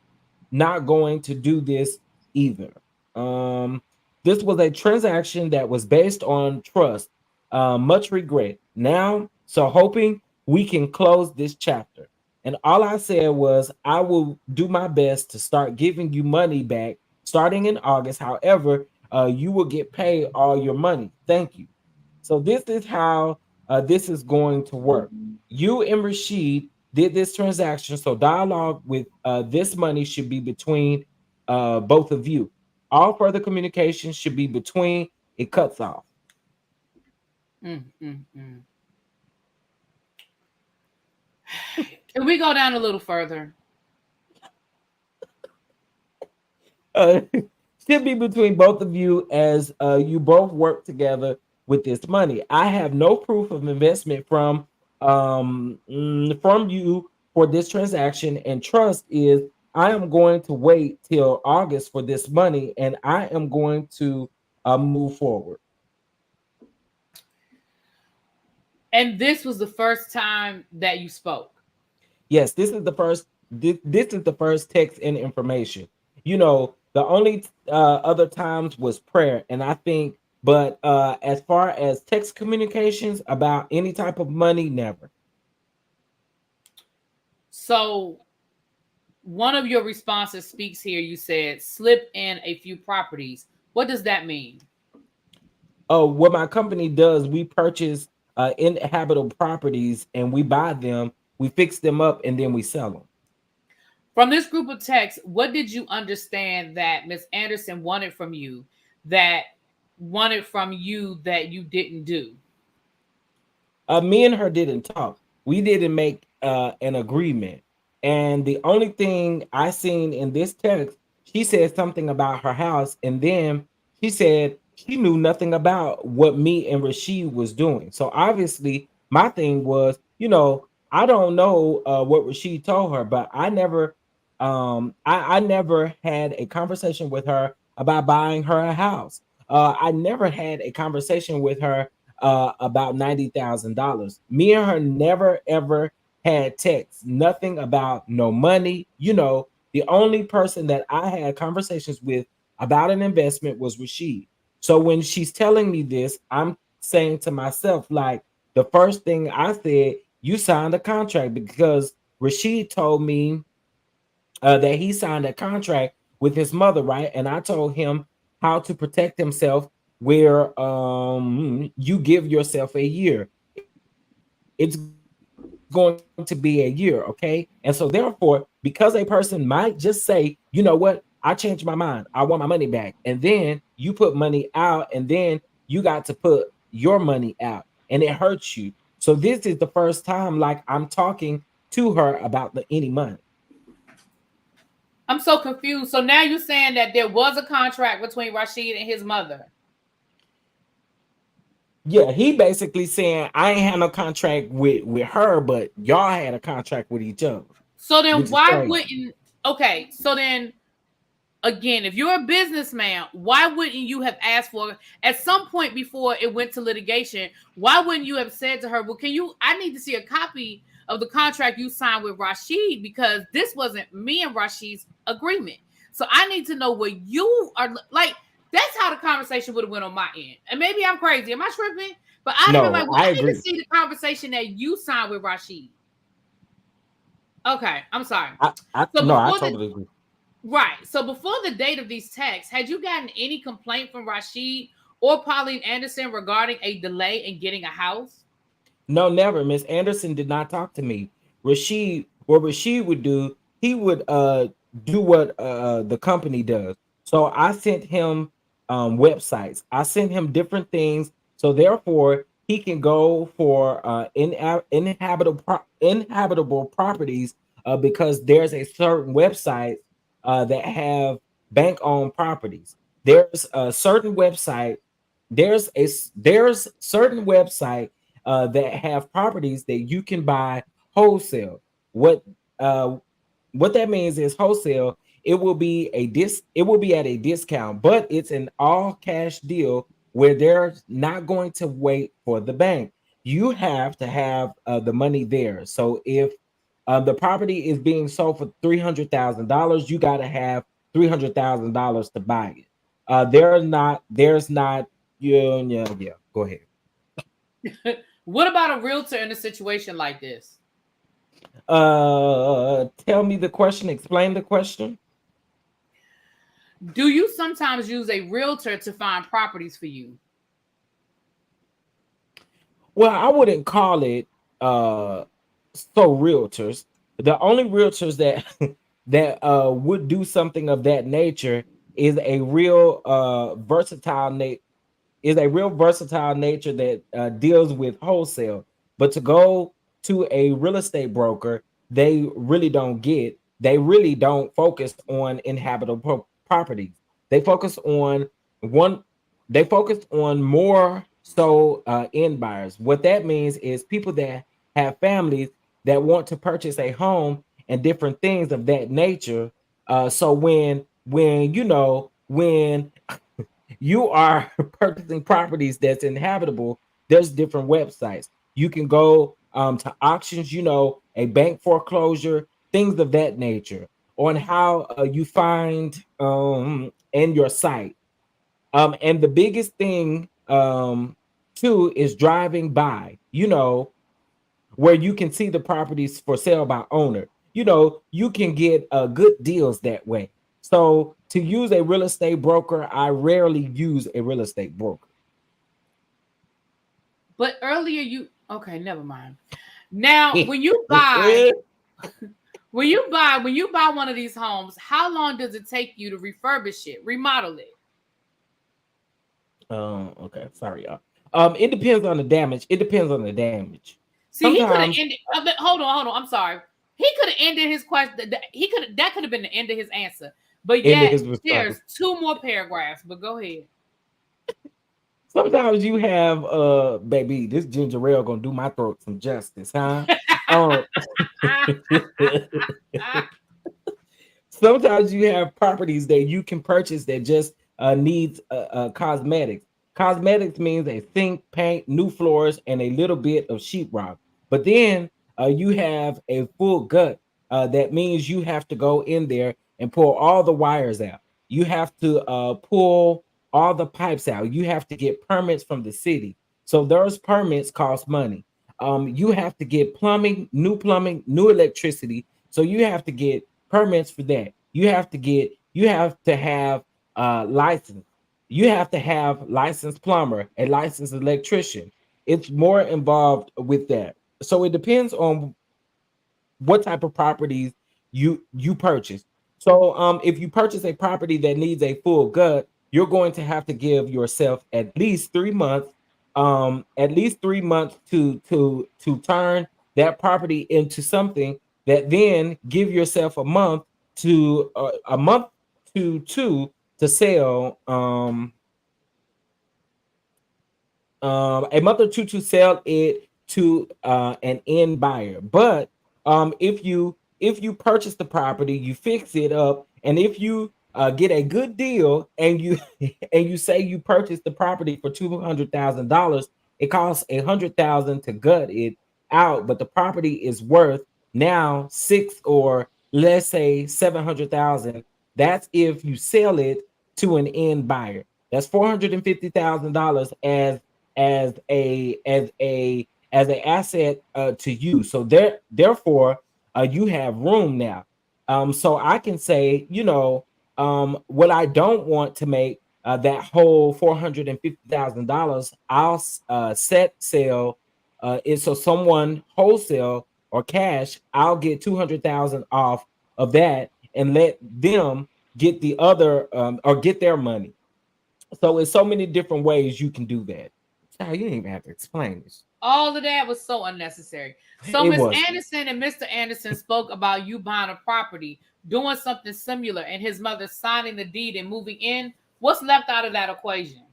not going to do this either. Um, this was a transaction that was based on trust. Much regret. Now, so hoping we can close this chapter. And all I said was, I will do my best to start giving you money back starting in August. However, you will get paid all your money. Thank you. So this is how this is going to work. You and Rashid did this transaction, so dialogue with this money should be between both of you. All further communication should be between. It cuts off. Mm, mm, mm. Can we go down a little further? uh, should be between both of you as you both work together with this money. I have no proof of investment from you for this transaction, and trust is I am going to wait till August for this money, and I am going to move forward. And this was the first time that you spoke. Yes, this is the first text and information. You know, the only other times was prayer, and I think, but as far as text communications about any type of money, never. So one of your responses speaks here. You said slip in a few properties. What does that mean? Oh, what my company does, we purchase inhabitable properties and we buy them, we fix them up, and then we sell them. From this group of texts, what did you understand that Miss Anderson that wanted from you that you didn't do? Me and her didn't talk. We didn't make an agreement. And the only thing I seen in this text, she said something about her house, and then she said she knew nothing about what me and Rashid was doing. So obviously, my thing was, I don't know what Rashid told her, but I never had a conversation with her about buying her a house. I never had a conversation with her about $90,000. Me and her never ever had text, nothing about no money. The only person that I had conversations with about an investment was Rashid. So when she's telling me this, I'm saying to myself, like, the first thing I said, you signed a contract, because Rashid told me that he signed a contract with his mother, right? And I told him how to protect himself, where you give yourself a year. It's going to be a year, okay? And so therefore, because a person might just say, you know what, I changed my mind, I want my money back, and then you put money out, and then you got to put your money out, and it hurts you. So this is the first time, like, I'm talking to her about any money. I'm so confused. So now you're saying that there was a contract between Rashid and his mother. Yeah, he basically saying I ain't had no contract with her, but y'all had a contract with each other, So then which is why crazy. wouldn't okay, so then again, if you're a businessman, why wouldn't you have asked for at some point before it went to litigation? Why wouldn't you have said to her, well, I need to see a copy of the contract you signed with Rashid, because this wasn't me and Rashid's agreement. So I need to know what you are like. That's how the conversation would have went on my end. And maybe I'm crazy. Am I tripping? But I'd have been like, well, I need to see the conversation that you signed with Rashid. Okay, I'm sorry. I totally agree. Right. So before the date of these texts, had you gotten any complaint from Rashid or Pauline Anderson regarding a delay in getting a house? No, never. Miss Anderson did not talk to me. What Rashid would do, he would do what the company does. So I sent him websites. I sent him different things. So therefore, he can go for inhabitable properties because there's a certain website that have bank-owned properties. There's a certain website. There's certain website that have properties that you can buy wholesale. Uh, what that means is wholesale. It will be It will be at a discount, but it's an all cash deal where they're not going to wait for the bank. You have to have the money there. So if the property is being sold for $300,000, you got to have $300,000 to buy it. There's not. Yeah, yeah, yeah. Go ahead. What about a realtor in a situation like this? Tell me the question. Explain the question. Do you sometimes use a realtor to find properties for you? Well, I wouldn't call it realtors. The only realtors that that would do something of that nature is a real versatile nature that deals with wholesale. But to go to a real estate broker, they really don't focus on inhabitable properties. They focus on one, they focus on more so end buyers. What that means is people that have families that want to purchase a home and different things of that nature. So when you are purchasing properties that's inhabitable, there's different websites. You can go to auctions, a bank foreclosure, things of that nature, on how you find in your site. And the biggest thing too is driving by, where you can see the properties for sale by owner. You can get good deals that way. So to use a real estate broker, I rarely use a real estate broker. But earlier okay, never mind. Now, when you buy one of these homes, how long does it take you to refurbish it, remodel it? Okay, sorry, y'all. It depends on the damage. See, he could have ended. Hold on. I'm sorry. He could have ended his question. That could have been the end of his answer. But yet, there's 2 more paragraphs. But go ahead. Sometimes you have baby, this ginger ale gonna do my throat some justice, huh? Sometimes you have properties that you can purchase that just needs cosmetics. Cosmetics means a sink, paint, new floors, and a little bit of sheetrock. But then you have a full gut. That means you have to go in there and pull all the wires out. You have to pull all the pipes out. You have to get permits from the city. So those permits cost money. You have to get plumbing, new electricity. So you have to get permits for that. You have to have license. You have to have licensed plumber, a licensed electrician. It's more involved with that. So it depends on what type of properties you purchase. So if you purchase a property that needs a full gut, you're going to have to give yourself at least 3 months, to turn that property into something that then give yourself a month to two to sell a month or two to sell it to an end buyer. But if you purchase the property, you fix it up, and if you get a good deal, and you and you say you purchased the property for $200,000, it costs 100,000 to gut it out, but the property is worth now six, or let's say 700,000. That's if you sell it to an end buyer. That's $450,000 as a asset to you. So therefore, you have room now. So I can say, what I don't want to make that whole $450,000, I'll set sale it, so someone wholesale or cash, I'll get 200,000 off of that and let them get the other or get their money. So it's so many different ways you can do that. Child, you didn't even have to explain this. All of that was so unnecessary. So It Miss was. Anderson and Mr. Anderson spoke about you buying a property, doing something similar, and his mother signing the deed and moving in. What's left out of that equation?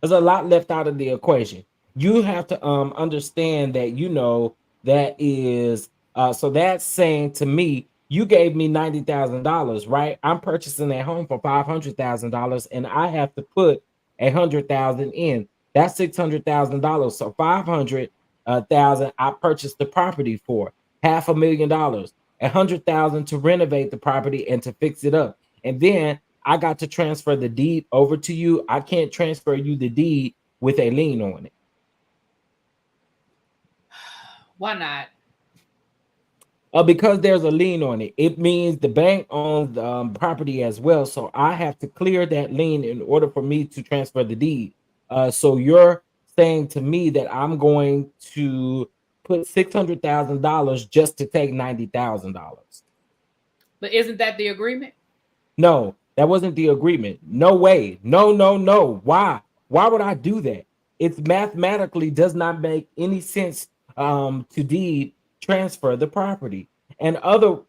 There's a lot left out of the equation. You have to understand that, that is so that's saying to me, you gave me $90,000, right? I'm purchasing that home for $500,000, and I have to put 100,000 in. That's $600,000. So 500,000 I purchased the property for $500,000, 100,000 to renovate the property and to fix it up, and then I got to transfer the deed over to you. I can't transfer you the deed with a lien on it. Why not? Because there's a lien on it. It means the bank owns the property as well. So I have to clear that lien in order for me to transfer the deed. So you're saying to me that I'm going to put $600,000 just to take $90,000. But isn't that the agreement? No, that wasn't the agreement. No way. No, no, no. Why? Why would I do that? It's mathematically does not make any sense to deed transfer the property. And another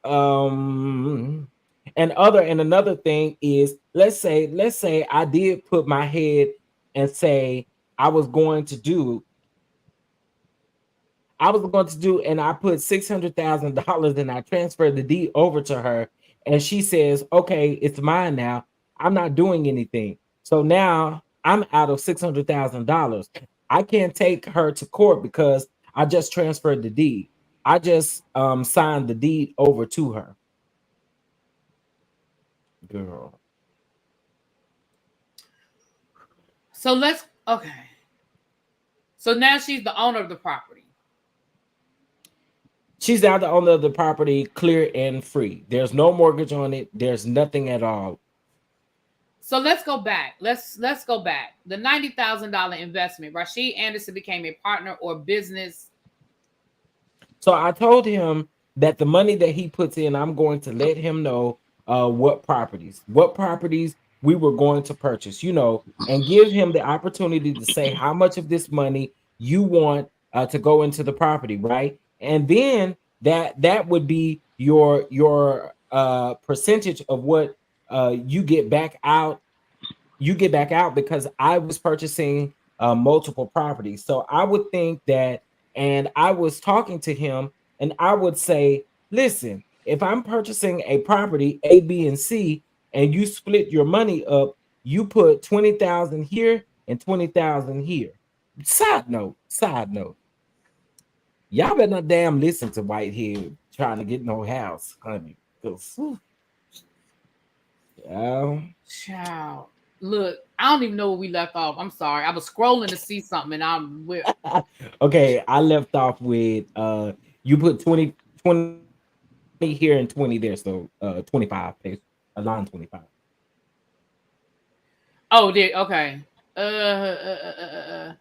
thing is, let's say I did put my head and say I was going to do and I put $600,000 and I transferred the deed over to her, and she says, "Okay, it's mine now." I'm not doing anything, so now I'm out of $600,000. I can't take her to court because I just transferred the deed. I just signed the deed over to her, girl. So let's okay. So now she's the owner of the property. She's now the owner of the property, clear and free. There's no mortgage on it. There's nothing at all. So let's go back. Let's go back. The $90,000 investment. Rashid Anderson became a partner or business. So I told him that the money that he puts in, I'm going to let him know what properties we were going to purchase, and give him the opportunity to say how much of this money you want to go into the property, right? And then that would be your percentage of what you get back out because I was purchasing multiple properties. So I would think that, and I was talking to him, and I would say, listen, if I'm purchasing a property A, B, and C, and you split your money up, you put 20,000 here and 20,000 here. Side note, y'all better not damn listen to Whitehead trying to get no house, honey. 'Cause, yeah. Child. Look, I don't even know where we left off. I'm sorry. I was scrolling to see something and I'm with. Okay, I left off with you put 20 here and 20 there, so 25 page, line 25. Oh, did okay. Uh, uh, uh, uh, uh, uh.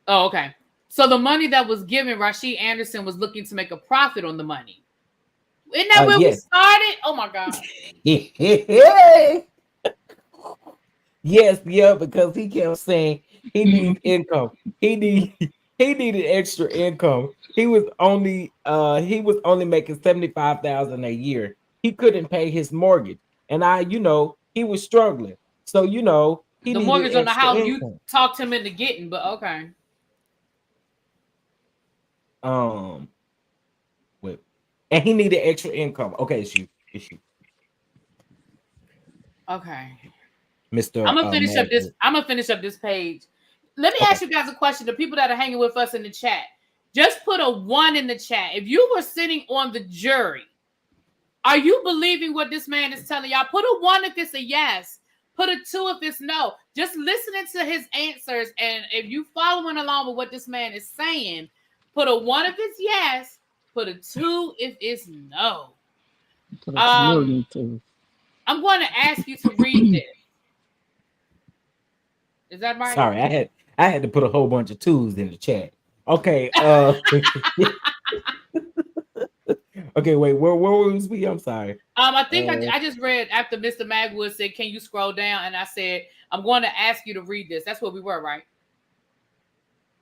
Oh, okay. So the money that was given, Rashid Anderson was looking to make a profit on the money. Isn't that where we Yes. started? Oh my God. Yes, yeah, because he kept saying he needs income. He needed extra income. He was only making 75,000 a year. He couldn't pay his mortgage. And he was struggling. So he The needed mortgage on the extra house you income. talked him into getting, but okay. Um wait. And he needed extra income. Okay, it's you. Okay. Mr. I'm gonna finish up this. Magwood. I'm gonna finish up this page. Let me Okay. ask you guys a question. The people that are hanging with us in the chat, just put a 1 in the chat. If you were sitting on the jury, are you believing what this man is telling y'all? Put a 1 if it's a yes. Put a 2 if it's no. Just listening to his answers, and if you following along with what this man is saying, put a 1 if it's yes. Put a 2 if it's no. Put a Um, million to. I'm going to ask you to read this. Is that right? Sorry, I had to put a whole bunch of twos in the chat. Okay, okay, wait, where was we? I'm sorry. I think Uh, I just read after Mr. Magwood said, "Can you scroll down?" And I said, "I'm going to ask you to read this." That's where we were, right?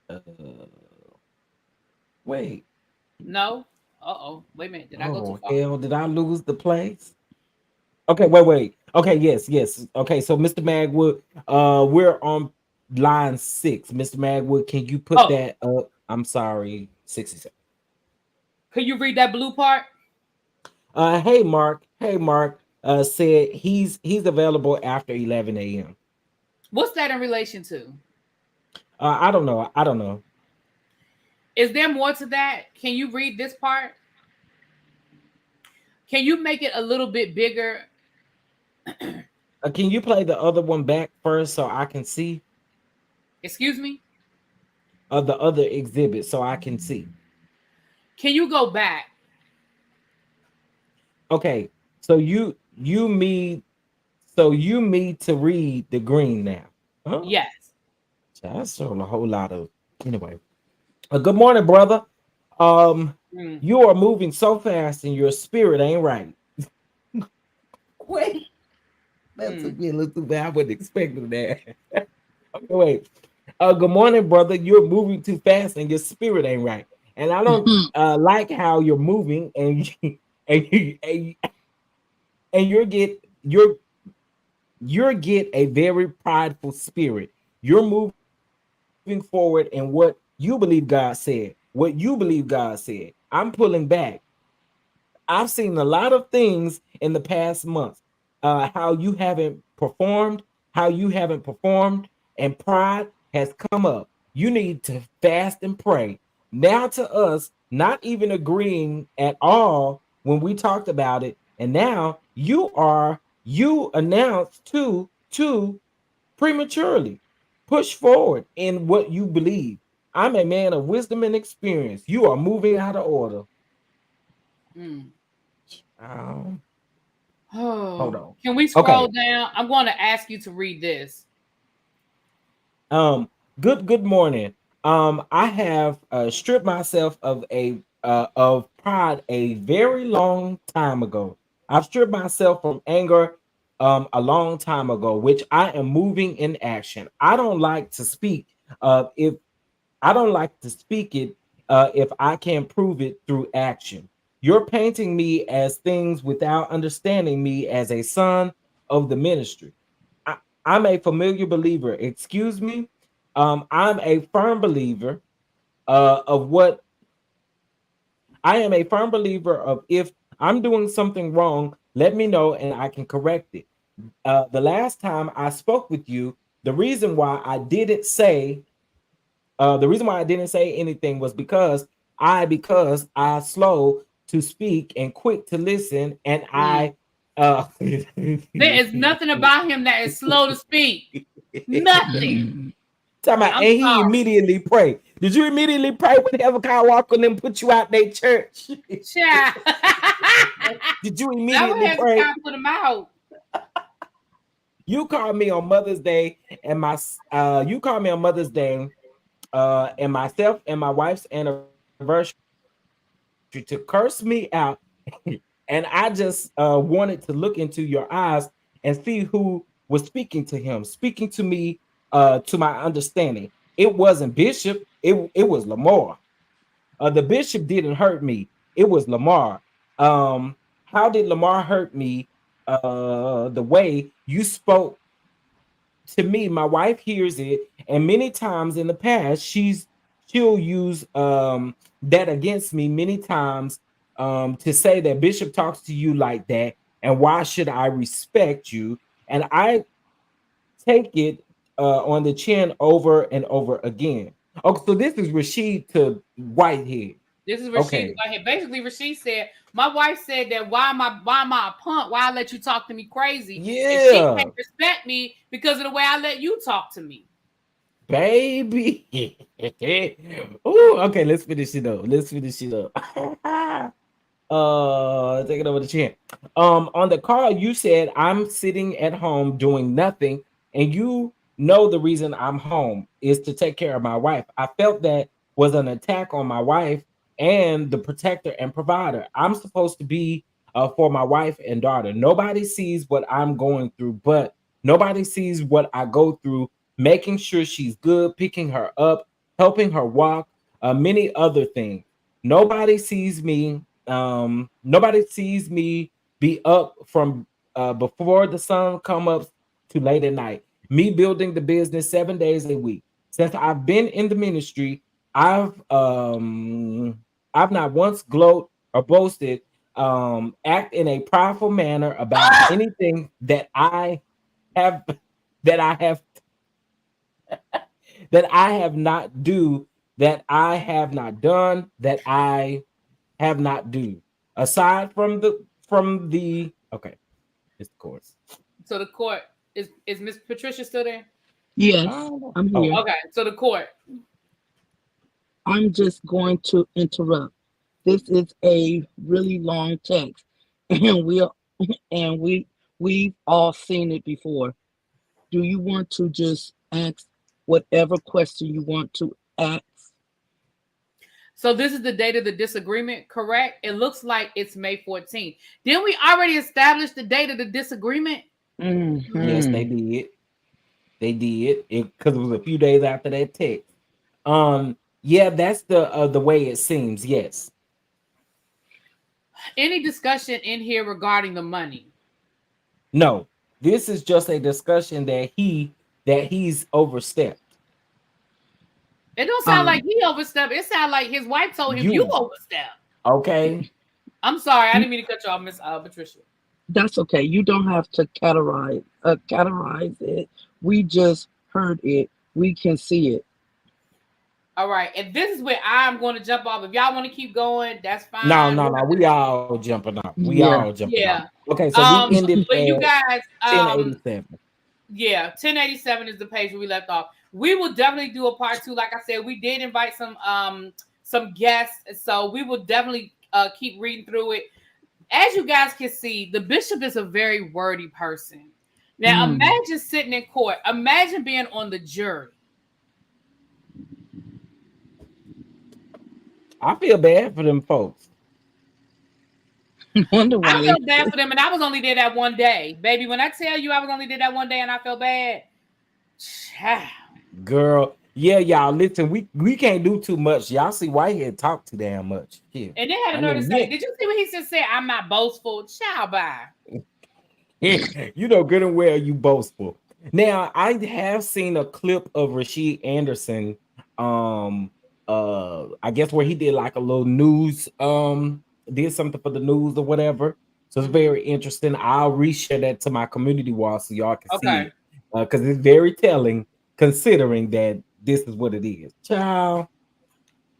uh wait. No. Oh. Wait a minute. Did I go too Oh far? hell, did I lose the place? Okay, wait. Okay, yes. Okay, so Mr. Magwood, we're on line 6. Mr. Magwood, can you put Oh, that up? I'm sorry, 67. can you read that blue part? Hey Mark. Hey Mark. Said he's available after 11 a.m. What's that in relation to? I don't know. I don't know. Is there more to that? Can you read this part? Can you make it a little bit bigger? Can you play the other one back first so I can see Excuse me? the other exhibit so I can see? Can you go back? Okay. So you me to read the green now. Huh? Yes. That's showing a whole lot of anyway. Good morning, brother. Um, Mm. you are moving so fast and your spirit ain't right. Wait, that took me a little too bad. I wasn't expecting that. Okay, wait. Good morning, brother. You're moving too fast and your spirit ain't right. And I don't like how you're moving and you, and, you, and you're get a very prideful spirit. You're moving forward in what you believe God said. What you believe God said. I'm pulling back. I've seen a lot of things in the past month. How you haven't performed, and pride has come up. You need to fast and pray. Now to us, not even agreeing at all when we talked about it, and now you announced to prematurely. Push forward in what you believe. I'm a man of wisdom and experience. You are moving out of order. Mm. Um, hold Oh, on. can we Okay. scroll down? I'm going to ask you to read this. Um, good morning. I have stripped myself of pride a very long time ago. I've stripped myself from anger a long time ago, which I am moving in action. I don't like to speak if I don't like to speak it if I can't prove it through action. You're painting me as things without understanding me as a son of the ministry. I, I'm a familiar believer. Excuse me. I'm a firm believer of what I am a firm believer of if I'm doing something wrong, let me know and I can correct it. The last time I spoke with you, the reason why I didn't say anything was because I slow to speak and quick to listen, and Mm. I uh There is nothing about him that is slow to speak. Nothing. talking about, I'm and he sorry. immediately prayed. Did you immediately pray when Hezekiah walked and then put you out their church? Child. Did you That would immediately have pray? to put him out. You called me on Mother's Day, and you called me on Mother's Day, and myself and my wife's anniversary to curse me out. And I just wanted to look into your eyes and see who was speaking to him, speaking to me, to my understanding. It wasn't Bishop, it was Lamor. The Bishop didn't hurt me, it was Lamar. How did Lamar hurt me? The way you spoke to me, my wife hears it, and many times in the past, she'll use that against me many times to say that Bishop talks to you like that, and why should I respect you? and I take it on the chin over and over again. Okay, so this is Rashid to Whitehead. This is Rashid Okay. Whitehead. Basically, Rashid said, my wife said that why am I a punk? Why I let you talk to me crazy? And she Yeah, can't respect me because of the way I let you talk to me. baby. Ooh, okay, let's finish it up. Let's finish it up. Take it over the chin. On the call, you said I'm sitting at home doing nothing, and you know the reason I'm home is to take care of my wife. I felt that was an attack on my wife and the protector and provider. I'm supposed to be for my wife and daughter. Nobody sees what I'm going through, but nobody sees what I go through, making sure she's good, picking her up, helping her walk, many other things. Nobody sees me nobody sees me be up from before the sun come up to late at night. Me building the business 7 days a week. Since I've been in the ministry, I've not once gloated or boasted, act in a prideful manner about anything have that I have that I have not do that I have not done that I have not do. Aside from the okay, it's the course. So the court is Miss Patricia still there? Yes, Oh, I'm oh, here. Okay, so the court. I'm just going to interrupt. This is a really long text, and we've all seen it before. Do you want to just ask whatever question you want to ask? So this is the date of the disagreement, correct? It looks like it's May 14th. Didn't we already establish the date of the disagreement? yes, they Mm-hmm. did. They did it because it was a few days after that text. Yeah, that's the way it seems. Yes. Any discussion in here regarding the money? No. This is just a discussion that he's overstepped. It don't sound like Um, he overstepped. It sounds like his wife told him you You overstepped. okay? I'm sorry, I you, didn't mean to cut you off, Miss Patricia. that's okay. You don't have to categorize it. We just heard it. We can see it. All right, and this is where I'm going to jump off. If y'all want to keep going, that's No, fine. no, We'll no. have to We all jumping off. We all Yeah. jumping off. Yeah. Okay, so we ended But you at guys, 1087. yeah, 1087 is the page where we left off. We will definitely do a part two. Like I said, we did invite some guests, so we will definitely keep reading through it. As you guys can see, the bishop is a very wordy person. Now, Mm. imagine sitting in court. Imagine being on the jury. I feel bad for them folks. Wonder I why they. felt bad for them, and I was only there that one day, baby. When I tell you I was only there that one day, and I felt bad. Child. Girl, yeah, y'all. Listen, we can't do too much. Y'all see Whitehead talk too damn much. Yeah, And they had I a nerve to mean, say, "Did you see what he just said? I'm not boastful." Child, bye. you know good and well you boastful. Now, I have seen a clip of Rashid Anderson. I guess where he did like a little news. Did something for the news or whatever. So it's very interesting. I'll reshare that to my community wall so y'all can see Okay. it. Because it's very telling, considering that this is what it is. Child.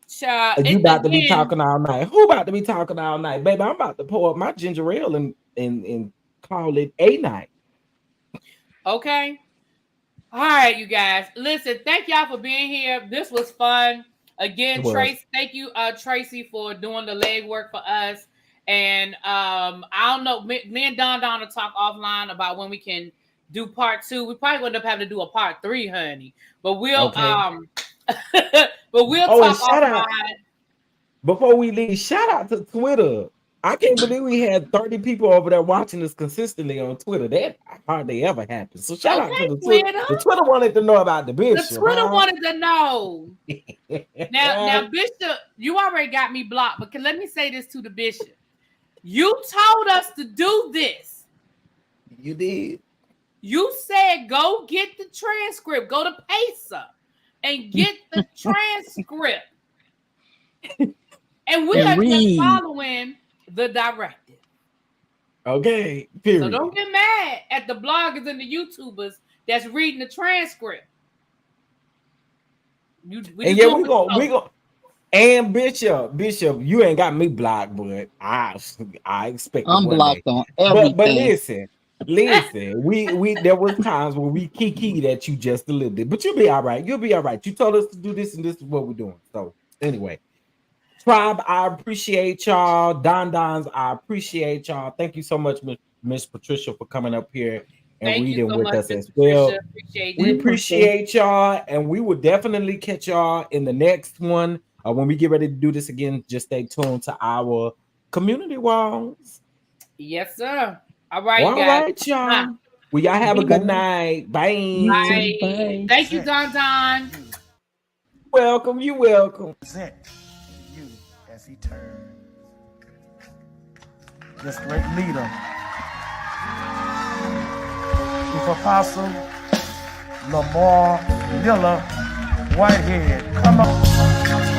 Child. You about to be Again. talking all night. Who about to be talking all night? Baby, I'm about to pour up my ginger ale and call it a night. Okay. All right, you guys. Listen, thank y'all for being here. This was fun. Again, It was. Trace, thank you, Tracy, for doing the legwork for us. And I don't know, me and Don will talk offline about when we can do part two. We probably would end up having to do a part three, honey. But we'll Okay. but we'll Oh, and talk shout out offline. before we leave, shout out to Twitter. I can't believe we had 30 people over there watching us consistently on Twitter. That hardly ever happens. So shout out to Okay, the Twitter. Twitter. The Twitter wanted to know about the The bishop, Twitter huh? wanted to know. Now, Bishop, you already got me blocked, but let me say this to the Bishop. You told us to do this. You did. You said go get the transcript. Go to Pesa and get the transcript. And we And are just read. following the directive. Okay, So period. don't get mad at the bloggers and the YouTubers that's reading the transcript. We go. And Bishop, you ain't got me blocked, but I expect it I'm one day. blocked on But everything. listen, we there was times when we kikied at you just a little bit, but you'll be all right. You'll be all right. You told us to do this, and this is what we're doing. So anyway, Tribe, I appreciate y'all. Dons, I appreciate y'all. Thank you so much, Miss Patricia, for coming up here and Thank you reading so with much, us Miss as Patricia. well. Appreciate We it. appreciate y'all, and we will definitely catch y'all in the next one. When we get ready to do this again, just stay tuned to our community walls. Yes, sir. All right, All guys. right, y'all. Well, y'all have a good night. Bye. You too. Bye. Bye. Thank you, Don. Welcome. You welcome. Present you as he turns. This great leader, Chief Apostle Lamor Whitehead. Come on.